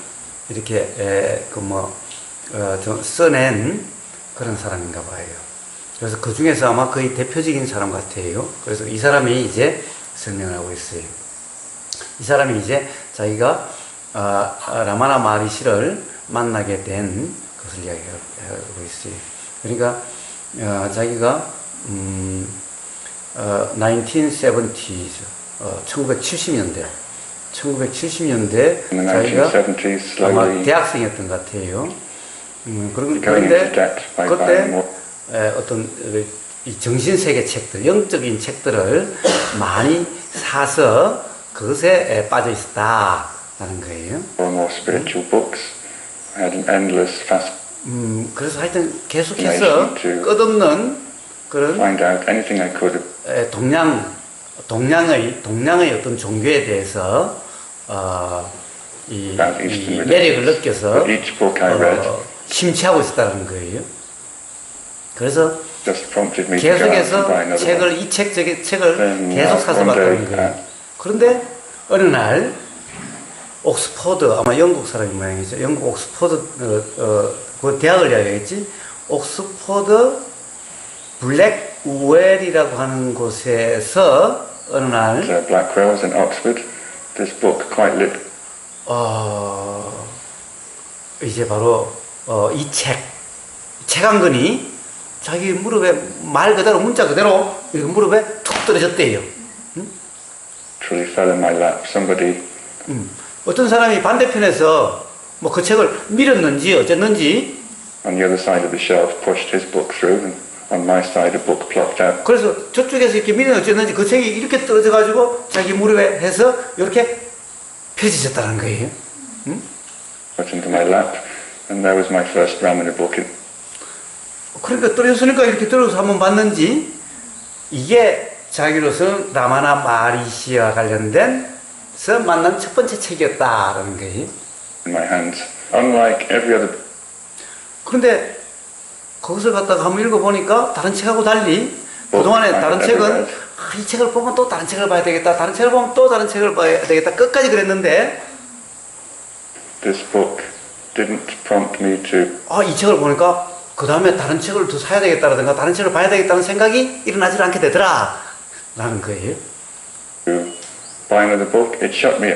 이렇게 좀 써낸 그런 사람인가 봐요. 그래서 그 중에서 아마 거의 대표적인 사람 같아요. 그래서 이 사람이 이제 설명을 하고 있어요. 이 사람이 이제 자기가 라마나 마하리시를 만나게 된 것을 이야기하고 있어요. 그러니까 자기가 1970s 1970년대 자기가 아마 대학생이었던 것 같아요. 그런데 그때 어떤 이 정신세계 책들, 영적인 책들을 많이 사서 그것에 빠져 있었다라는 거예요. More and more spiritual books. I had an endless fascination 그래서 하여튼 계속해서 끝없는 그런 find out anything I could 동양의 어떤 종교에 대해서 이 매력을 느껴서 Each book I read 심취하고 있었다는 거예요. 그래서 just prompted me to go out and 계속해서 buy another 책을 one. 이 책 저기 책을 Then, 계속 사서 one day, 봤다는 거예요. 그런데 어느 날 옥스퍼드 아마 영국 사람이 모양이죠. 영국 옥스퍼드 그 대학을 이야기했지. 옥스퍼드 블랙웰이라고 하는 곳에서 어느 날 Blackwell's in Oxford. This book quite lit. 이제 바로 이 책 한 권이 자기 무릎에 말 그대로 문자 그대로 이렇게 무릎에 툭 떨어졌대요. Truly fell in my lap. Somebody 어떤 사람이 반대편에서 뭐 그 책을 밀었는지 어쨌는지 on the other side of the shelf pushed his book through, and on my side a book plopped out. 그래서 저쪽에서 이렇게 밀었는지 어쨌는지 그 책이 이렇게 떨어져 가지고 자기 무릎에 해서 이렇게 펴지셨다는 거예요. Got into my lap, and there was my first Ramana book. 그러니까 떨어졌으니까 이렇게 떨어져서 한번 봤는지 이게 자기로서는 라마나 마리시와 관련된서 만난 첫 번째 책이었다라는 거예요. In my hands. Unlike every other 그런데 그것을 갖다가 한번 읽어보니까 다른 책하고 달리 그동안에 다른 책은 이 책을 보면 또 다른 책을 봐야 되겠다, 다른 책을 보면 또 다른 책을 봐야 되겠다 끝까지 그랬는데 this book didn't prompt me to 이 책을 보니까 그 다음에 다른 책을 더 사야 되겠다라든가 다른 책을 봐야 되겠다는 생각이 일어나질 않게 되더라 라는 거예요. buy another book. It shut me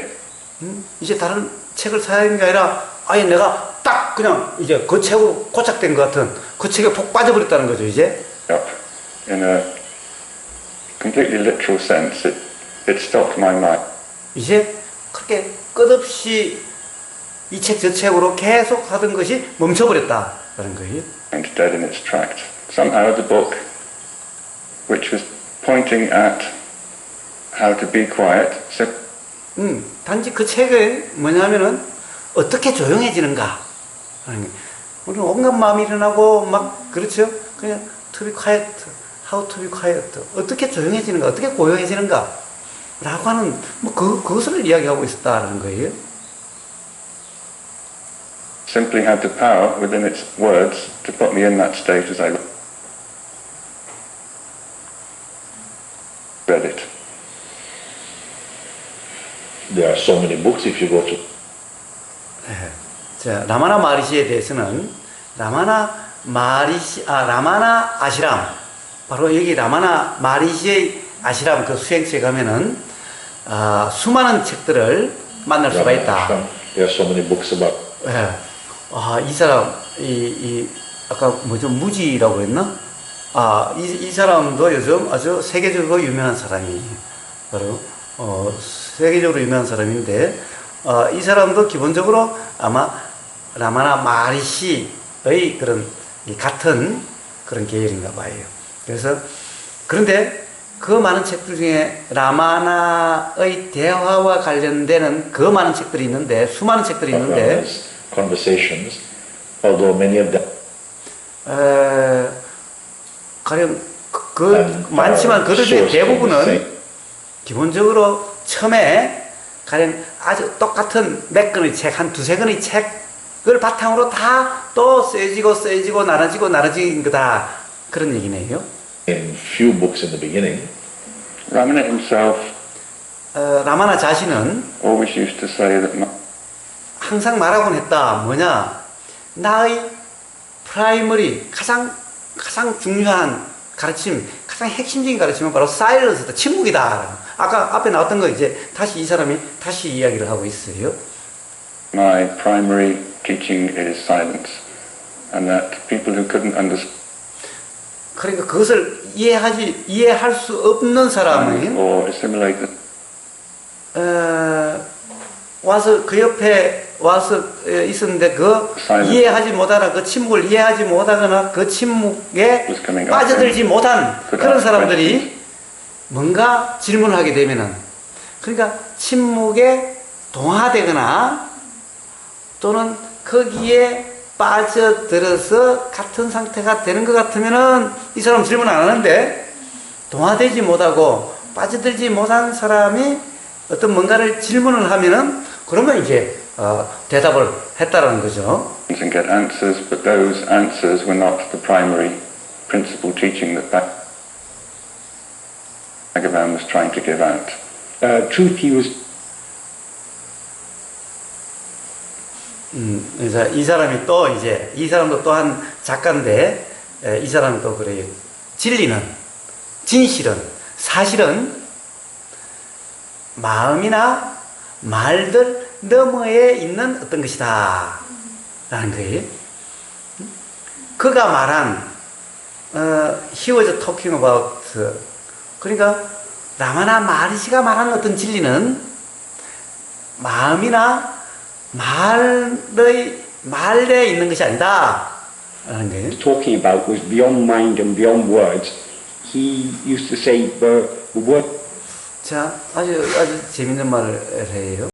이제 다른 책을 사야 하는 게 아니라 아예 내가 딱 그냥 이제 그 책으로 고착된 것 같은 그 책에 폭 빠져버렸다는 거죠 이제. up. In a completely literal sense, it stopped my mind. 이제 그렇게 끝없이 이 책 저 책으로 계속 하던 것이 멈춰버렸다라는 거예요. And dead in its tracks. Somehow the book, which was pointing at how to be quiet, 단지 그 책은 뭐냐면은 어떻게 조용해지는가. 우리는 온갖 마음이 일어나고 막 그렇죠. 그냥 to be quiet, how to be quiet, 어떻게 조용해지는가, 어떻게 고요해지는가라고 하는 뭐 그것을 이야기하고 있었다라는 거예요. simply had the power within its words to put me in that state as I read it. There are so many books if you go to. 자, 라마나 마리시에 대해서는 라마나 아시람, 바로 여기 라마나 마리시의 아시람 그 수행소에 가면은 수많은 책들을 만날 수가 있다. There are so many books about. 이 사람 아까 뭐죠 무지라고 했나? 이 사람도 요즘 아주 세계적으로 유명한 사람이에요. 바로 세계적으로 유명한 사람인데 이 사람도 기본적으로 아마 라마나 마리시의 그런 같은 그런 계열인가 봐요. 그래서 그런데 그 많은 책들 중에 라마나의 대화와 관련되는 그 많은 책들이 있는데 수많은 책들이 있는데 Conversations, although many of them. 가령 많지만 그 중에 대부분은 기본적으로 처음에 가령 아주 똑같은 몇 권의 책, 한 두세 권의 책을 바탕으로 다 또 쓰여지고 나눠진 거다 그런 얘기네요. In few books in the beginning. Ramana himself 라마나 자신은 always used to say that 항상 말하곤 했다. 뭐냐? 나의 프라이머리 가장 중요한 가르침, 가장 핵심적인 가르침은 바로 사일런스다. 침묵이다. 아까 앞에 나왔던 거 이제 이 사람이 다시 이야기를 하고 있어요. my primary teaching is silence, and that people who couldn't understand 그러니까 그것을 이해할 수 없는 사람은 or assimilate 와서 그 옆에 와서 있었는데 그 Silence. 이해하지 못하거나 그 침묵을 이해하지 못하거나 그 침묵에 Was coming up 빠져들지 못한 Could 그런 ask 사람들이 뭔가 질문을 하게 되면은 그러니까 침묵에 동화되거나 또는 거기에 빠져들어서 같은 상태가 되는 것 같으면은 이 사람 질문 안 하는데 동화되지 못하고 빠져들지 못한 사람이 어떤 뭔가를 질문을 하면은 그러면 이제 대답을 했다라는 거죠. and get answers, but those answers were not the primary principal teaching that Bhagavan was trying to give out. Truth he was 그래서 이 사람이 또 이제 이 사람도 또한 작가인데 이 사람은 또 그래요. 진리는 진실은 사실은 마음이나 말들 너머에 있는 어떤 것이다 라는 거예요. 그가 말한 he was talking about 그러니까 라마나 마르시가 말한 어떤 진리는 마음이나 말에 있는 것이 아니다 라는 거예요. talking about was beyond mind and beyond words. He used to say the word 자, 아주 재밌는 말을 해요.